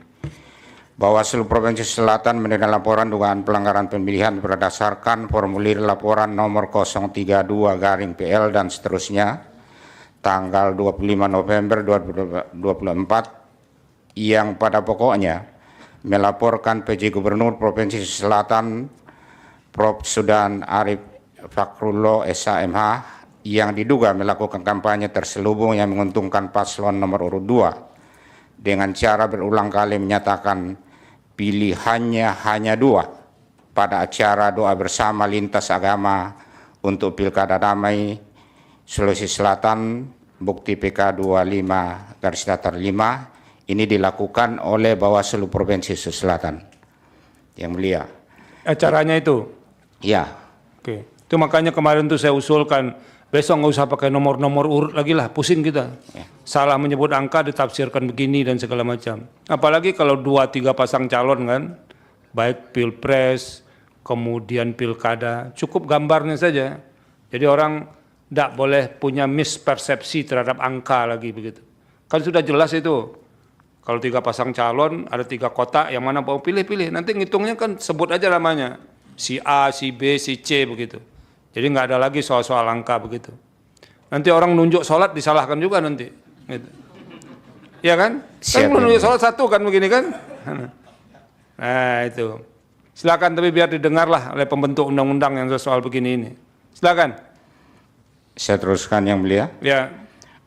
Bawaslu Provinsi Selatan menerima laporan dugaan pelanggaran pemilihan berdasarkan formulir laporan nomor 032 garing PL dan seterusnya tanggal 25 November 2024 yang pada pokoknya melaporkan PJ Gubernur Provinsi Selatan Prof. Sudan Arif Fakrullah SHMH yang diduga melakukan kampanye terselubung yang menguntungkan paslon nomor urut 2 dengan cara berulang kali menyatakan pilihannya hanya 2 pada acara doa bersama lintas agama untuk Pilkada Damai Sulawesi Selatan bukti PK 25/5 ini dilakukan oleh Bawaslu Provinsi Sulawesi Selatan. Yang mulia. Acaranya itu? Ya. Oke. Itu makanya kemarin tuh saya usulkan, besok nggak usah pakai nomor-nomor urut lagi lah, pusing kita. Ya. Salah menyebut angka ditafsirkan begini dan segala macam. Apalagi kalau 2-3 pasang calon kan, baik pilpres, kemudian pilkada, cukup gambarnya saja. Jadi orang tidak boleh punya mispersepsi terhadap angka lagi begitu. Kan sudah jelas itu. Kalau 3 pasang calon, ada 3 kotak, yang mana mau pilih-pilih. Nanti ngitungnya kan sebut aja namanya. Si A, si B, si C begitu. Jadi nggak ada lagi soal-soal angka begitu. Nanti orang nunjuk sholat disalahkan juga nanti. Gitu. Ya kan? Kan nunjuk sholat 1 kan begini kan? Nah itu. Silakan tapi biar didengarlah oleh pembentuk undang-undang yang soal begini ini. Silakan. Saya teruskan yang mulia. Ya.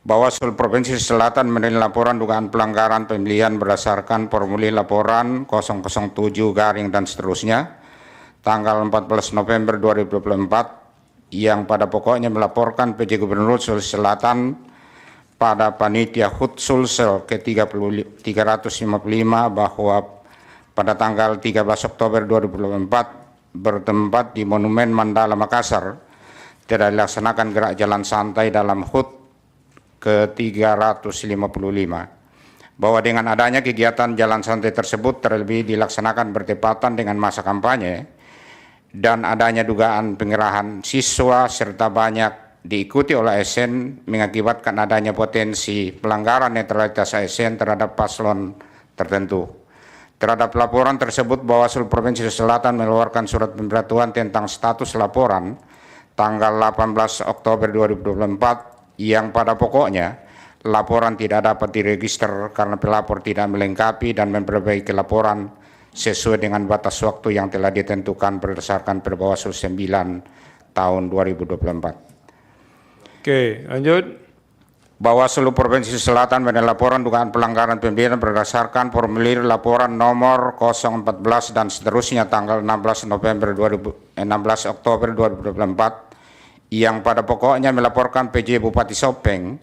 Bawaslu Provinsi Selatan menerima laporan dugaan pelanggaran pemilihan berdasarkan formulir laporan 007 garing dan seterusnya tanggal 14 November 2024 yang pada pokoknya melaporkan PJ Gubernur Sulawesi Selatan pada panitia HUT Sulsel ke-355 bahwa pada tanggal 13 Oktober 2024 bertempat di Monumen Mandala Makassar tidak dilaksanakan gerak jalan santai dalam HUT ke-355 bahwa dengan adanya kegiatan jalan santai tersebut terlebih dilaksanakan bertepatan dengan masa kampanye dan adanya dugaan pengerahan siswa serta banyak diikuti oleh ASN mengakibatkan adanya potensi pelanggaran netralitas ASN terhadap paslon tertentu. Terhadap laporan tersebut, Bawaslu Provinsi Selatan mengeluarkan surat pemberitahuan tentang status laporan tanggal 18 Oktober 2024 yang pada pokoknya laporan tidak dapat diregister karena pelapor tidak melengkapi dan memperbaiki laporan sesuai dengan batas waktu yang telah ditentukan berdasarkan Perbawaslu 9 tahun 2024. Oke, lanjut. Bawaslu Provinsi Selatan menerima laporan dugaan pelanggaran pemilihan berdasarkan formulir laporan nomor 014 dan seterusnya tanggal 16 Oktober 2024 yang pada pokoknya melaporkan PJ Bupati Sopeng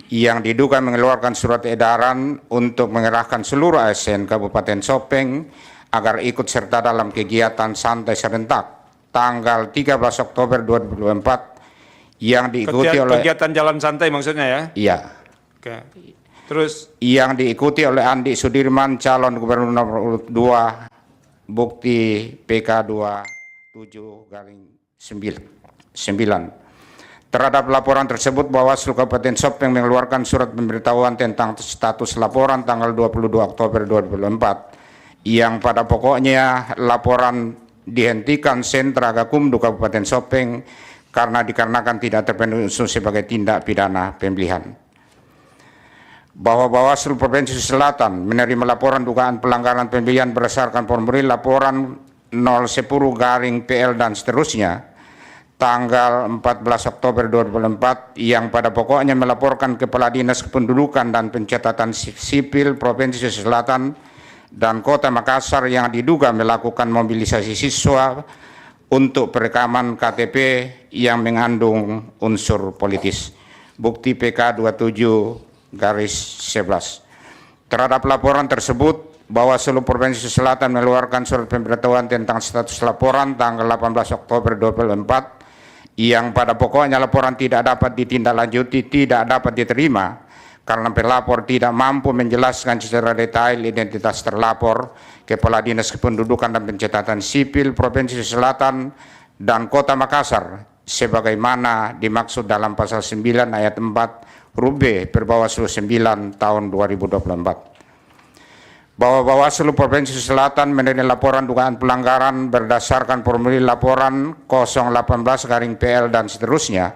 yang diduga mengeluarkan surat edaran untuk mengerahkan seluruh ASN Kabupaten Sopeng agar ikut serta dalam kegiatan santai serentak tanggal 13 Oktober 2024 yang diikuti oleh kegiatan jalan santai maksudnya ya? Iya. Oke. Terus yang diikuti oleh Andi Sudirman calon gubernur nomor urut 2 bukti PK 27/9. Terhadap laporan tersebut, Bawaslu Kabupaten Sopeng mengeluarkan surat pemberitahuan tentang status laporan tanggal 22 Oktober 2024 yang pada pokoknya laporan dihentikan sentra Gakumdu Kabupaten Sopeng karena dikarenakan tidak terpenuhi unsur sebagai tindak pidana pemilihan. Bahwa Bawaslu Provinsi Selatan menerima laporan dugaan pelanggaran pemilihan berdasarkan formulir laporan 010/PL dan seterusnya tanggal 14 Oktober 2024 yang pada pokoknya melaporkan Kepala Dinas Kependudukan dan Pencatatan Sipil Provinsi Selatan dan Kota Makassar yang diduga melakukan mobilisasi siswa untuk perekaman KTP yang mengandung unsur politis. Bukti PK 27/11. Terhadap laporan tersebut, Bawaslu Provinsi Selatan mengeluarkan surat pemberitahuan tentang status laporan tanggal 18 Oktober 2024 yang pada pokoknya laporan tidak dapat ditindaklanjuti, tidak dapat diterima karena pelapor tidak mampu menjelaskan secara detail identitas terlapor, Kepala Dinas Kependudukan dan Pencatatan Sipil Provinsi Selatan dan Kota Makassar sebagaimana dimaksud dalam pasal 9 ayat 4 huruf B Perbawaslu 9 tahun 2024. Bahwa Bawaslu Provinsi Selatan menerima laporan dugaan pelanggaran berdasarkan formulir laporan 018/PL dan seterusnya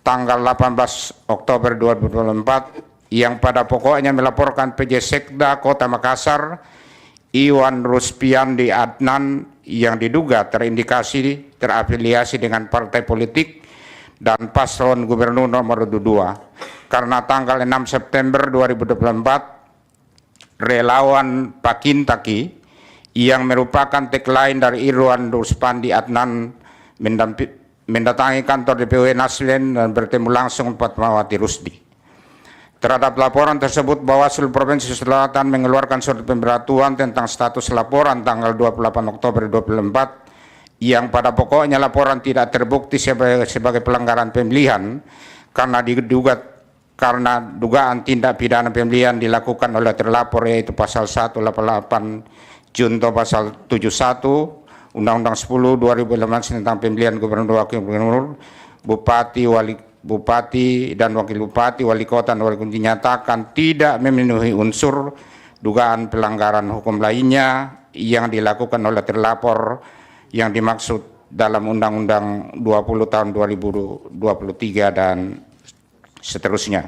tanggal 18 Oktober 2024 yang pada pokoknya melaporkan PJ Sekda Kota Makassar Iwan Ruspiandi Adnan yang diduga terindikasi terafiliasi dengan partai politik dan paslon gubernur nomor 2 karena tanggal 6 September 2024 relawan Pakintaki yang merupakan tagline dari Iwan Ruspiandi Adnan mendatangi kantor DPW Nasdem dan bertemu langsung Fatmawati Rusdi. Terhadap laporan tersebut, Bawaslu Provinsi Selatan mengeluarkan surat pemberitahuan tentang status laporan tanggal 28 Oktober 2024 yang pada pokoknya laporan tidak terbukti sebagai pelanggaran pemilihan karena dugaan tindak pidana pemilihan dilakukan oleh terlapor, yaitu pasal 188 junto pasal 71 Undang-Undang 10 2018 tentang pemilihan gubernur, wakil gubernur, bupati dan wakil bupati, wali kota dan wali kota dinyatakan tidak memenuhi unsur dugaan pelanggaran hukum lainnya yang dilakukan oleh terlapor yang dimaksud dalam Undang-Undang 20 tahun 2023 dan seterusnya.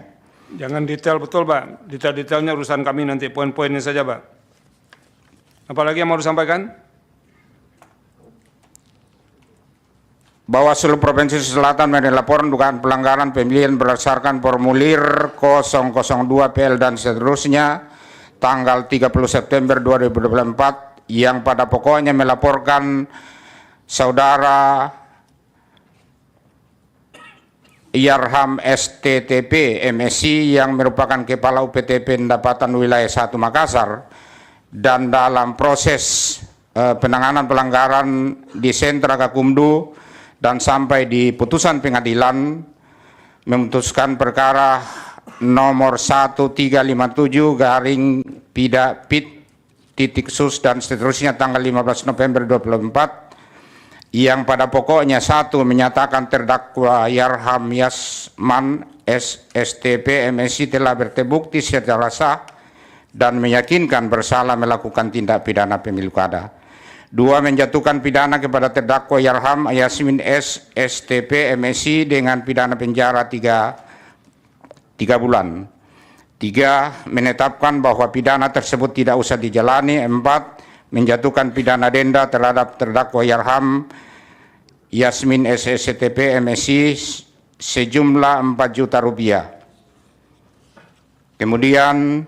Jangan detail betul, Pak. Detail-detailnya urusan kami nanti, poin-poinnya saja, Pak. Apalagi yang mau disampaikan? Bawaslu Provinsi Selatan menerima laporan dugaan pelanggaran pemilihan berdasarkan formulir 002 PL dan seterusnya tanggal 30 September 2024 yang pada pokoknya melaporkan saudara Yarham STTP MSI yang merupakan Kepala UPTP Pendapatan Wilayah 1 Makassar dan dalam proses penanganan pelanggaran di Sentra Gakumdu dan sampai di putusan pengadilan memutuskan perkara nomor 1357 garing pid.sus dan seterusnya tanggal 15 November 2024 yang pada pokoknya 1 menyatakan terdakwa Yarham Yasman STP MSI telah terbukti secara sah dan meyakinkan bersalah melakukan tindak pidana pemilu kada. 2. Menjatuhkan pidana kepada terdakwa Yarham Yasmin STP MSI dengan pidana penjara 3 bulan. 3. Menetapkan bahwa pidana tersebut tidak usah dijalani. 4. Menjatuhkan pidana denda terhadap terdakwa Yarham Yasmin STP MSI sejumlah 4 juta rupiah. Kemudian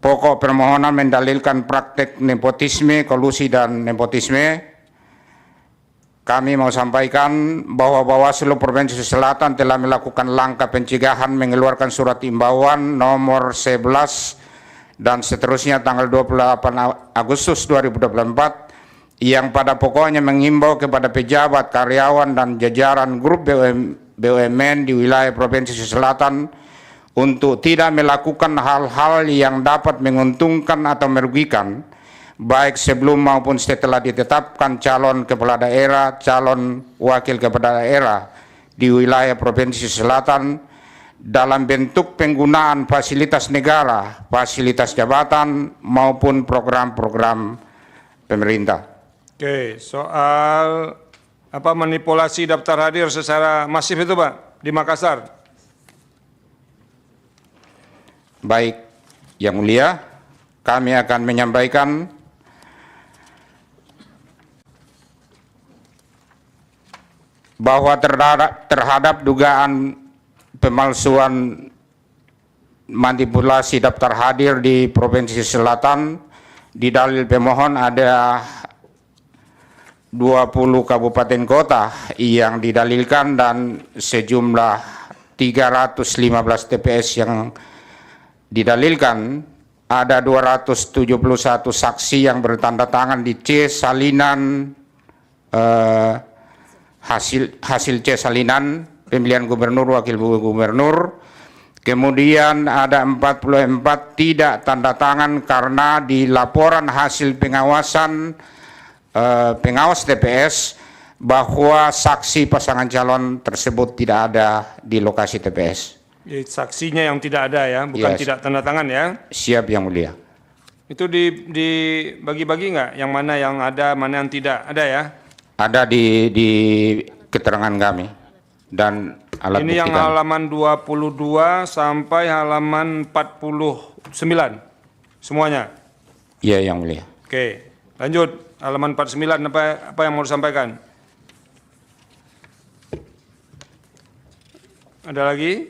pokok permohonan mendalilkan praktek nepotisme, kolusi dan nepotisme. Kami mau sampaikan bahwa Bawaslu Provinsi Selatan telah melakukan langkah pencegahan mengeluarkan surat imbauan nomor 11 dan seterusnya tanggal 28 Agustus 2024 yang pada pokoknya mengimbau kepada pejabat, karyawan dan jajaran grup BUMN di wilayah Provinsi Selatan untuk tidak melakukan hal-hal yang dapat menguntungkan atau merugikan, baik sebelum maupun setelah ditetapkan calon kepala daerah, calon wakil kepala daerah di wilayah Provinsi Selatan dalam bentuk penggunaan fasilitas negara, fasilitas jabatan, maupun program-program pemerintah. Oke, soal manipulasi daftar hadir secara masif itu, Pak, di Makassar. Baik, Yang Mulia, kami akan menyampaikan bahwa terhadap dugaan pemalsuan manipulasi daftar hadir di Provinsi Selatan, di dalil pemohon ada 20 kabupaten kota yang didalilkan dan sejumlah 315 TPS yang didalilkan. Ada 271 saksi yang bertanda tangan di C salinan hasil C salinan pemilihan gubernur, wakil gubernur. Kemudian ada 44 tidak tanda tangan karena di laporan hasil pengawasan pengawas TPS bahwa saksi pasangan calon tersebut tidak ada di lokasi TPS. Jadi, saksinya yang tidak ada ya, bukan tidak tanda tangan ya. Siap Yang Mulia. Itu dibagi-bagi nggak? Yang mana yang ada, mana yang tidak ada ya? Ada di keterangan kami dan alat bukti Ini yang kami. halaman 22 sampai halaman 49 semuanya. Iya, Yang Mulia. Oke, lanjut. Halaman 49, apa yang mau disampaikan? Ada lagi?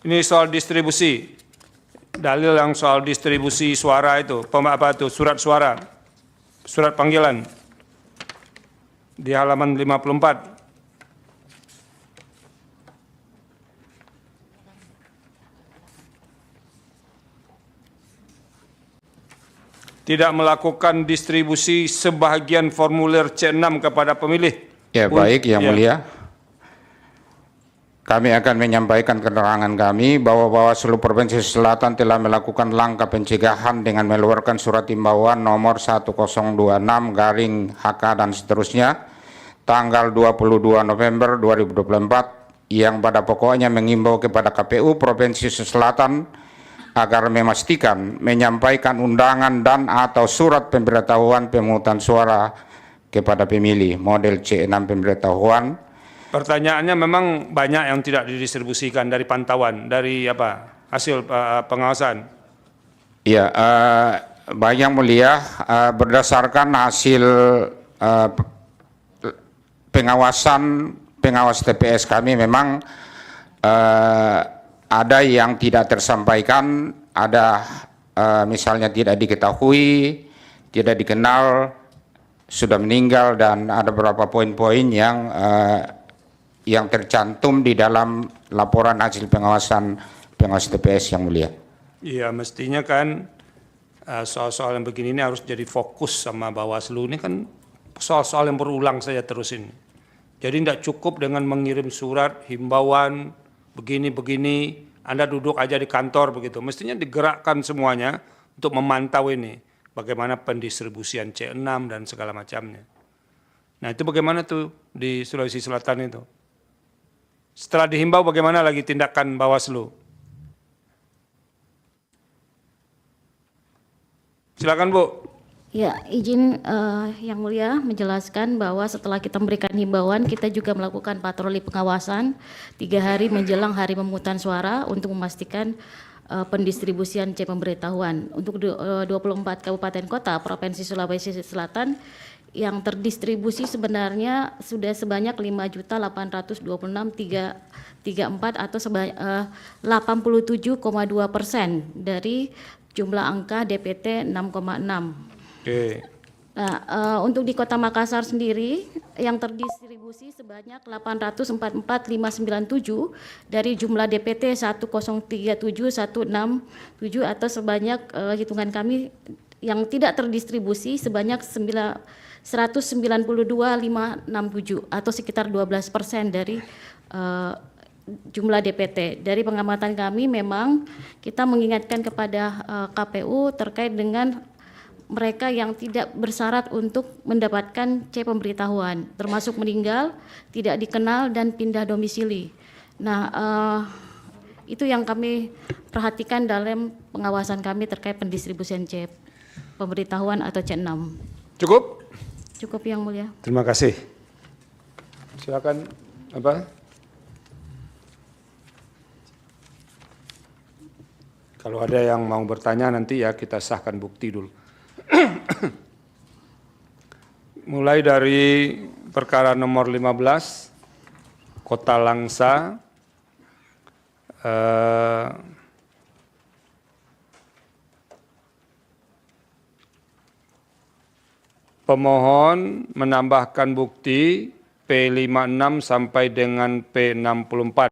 Ini soal distribusi. Dalil yang soal distribusi suara itu, surat suara, surat panggilan. Di halaman 54. Tidak melakukan distribusi sebahagian formulir C6 kepada pemilih. Ya, baik, Yang Mulia. Kami akan menyampaikan keterangan kami bahwa Bawaslu Provinsi Selatan telah melakukan langkah pencegahan dengan mengeluarkan surat himbauan nomor 1026/HK dan seterusnya tanggal 22 November 2024 yang pada pokoknya mengimbau kepada KPU Provinsi Selatan agar memastikan menyampaikan undangan dan atau surat pemberitahuan pemungutan suara kepada pemilih model C6 pemberitahuan. Pertanyaannya memang banyak yang tidak didistribusikan dari pantauan, dari hasil pengawasan. Ya, Baik Yang Mulia, berdasarkan hasil pengawas TPS kami memang ada yang tidak tersampaikan, ada misalnya tidak diketahui, tidak dikenal, sudah meninggal, dan ada beberapa poin-poin yang tercantum di dalam laporan hasil pengawasan pengawas TPS Yang Mulia. Iya, mestinya kan soal-soal yang begini ini harus jadi fokus sama Bawaslu. Ini kan soal-soal yang berulang saja terus ini. Jadi tidak cukup dengan mengirim surat himbauan begini-begini, Anda duduk aja di kantor begitu. Mestinya digerakkan semuanya untuk memantau ini, bagaimana pendistribusian C6 dan segala macamnya. Nah, itu bagaimana tuh di Sulawesi Selatan itu? Setelah dihimbau bagaimana lagi tindakan Bawaslu? Silakan, Bu. Ya, izin Yang Mulia menjelaskan bahwa setelah kita memberikan himbauan, kita juga melakukan patroli pengawasan 3 hari menjelang hari pemungutan suara untuk memastikan pendistribusian C pemberitahuan. Untuk 24 kabupaten kota Provinsi Sulawesi Selatan yang terdistribusi sebenarnya sudah sebanyak 5.826.334 atau 87,2% dari jumlah angka DPT 6,6. Oke. Nah, untuk di Kota Makassar sendiri yang terdistribusi sebanyak 804.597 dari jumlah DPT 1037167 atau sebanyak hitungan kami yang tidak terdistribusi sebanyak 192.567 atau sekitar 12% dari jumlah DPT. Dari pengamatan kami memang kita mengingatkan kepada KPU terkait dengan mereka yang tidak bersyarat untuk mendapatkan C pemberitahuan, termasuk meninggal, tidak dikenal, dan pindah domisili. Nah, itu yang kami perhatikan dalam pengawasan kami terkait pendistribusian C pemberitahuan atau C6. Cukup? Cukup Yang Mulia. Terima kasih. Silakan Kalau ada yang mau bertanya nanti ya kita sahkan bukti dulu. Mulai dari perkara nomor 15, Kota Langsa, pemohon menambahkan bukti P56 sampai dengan P64.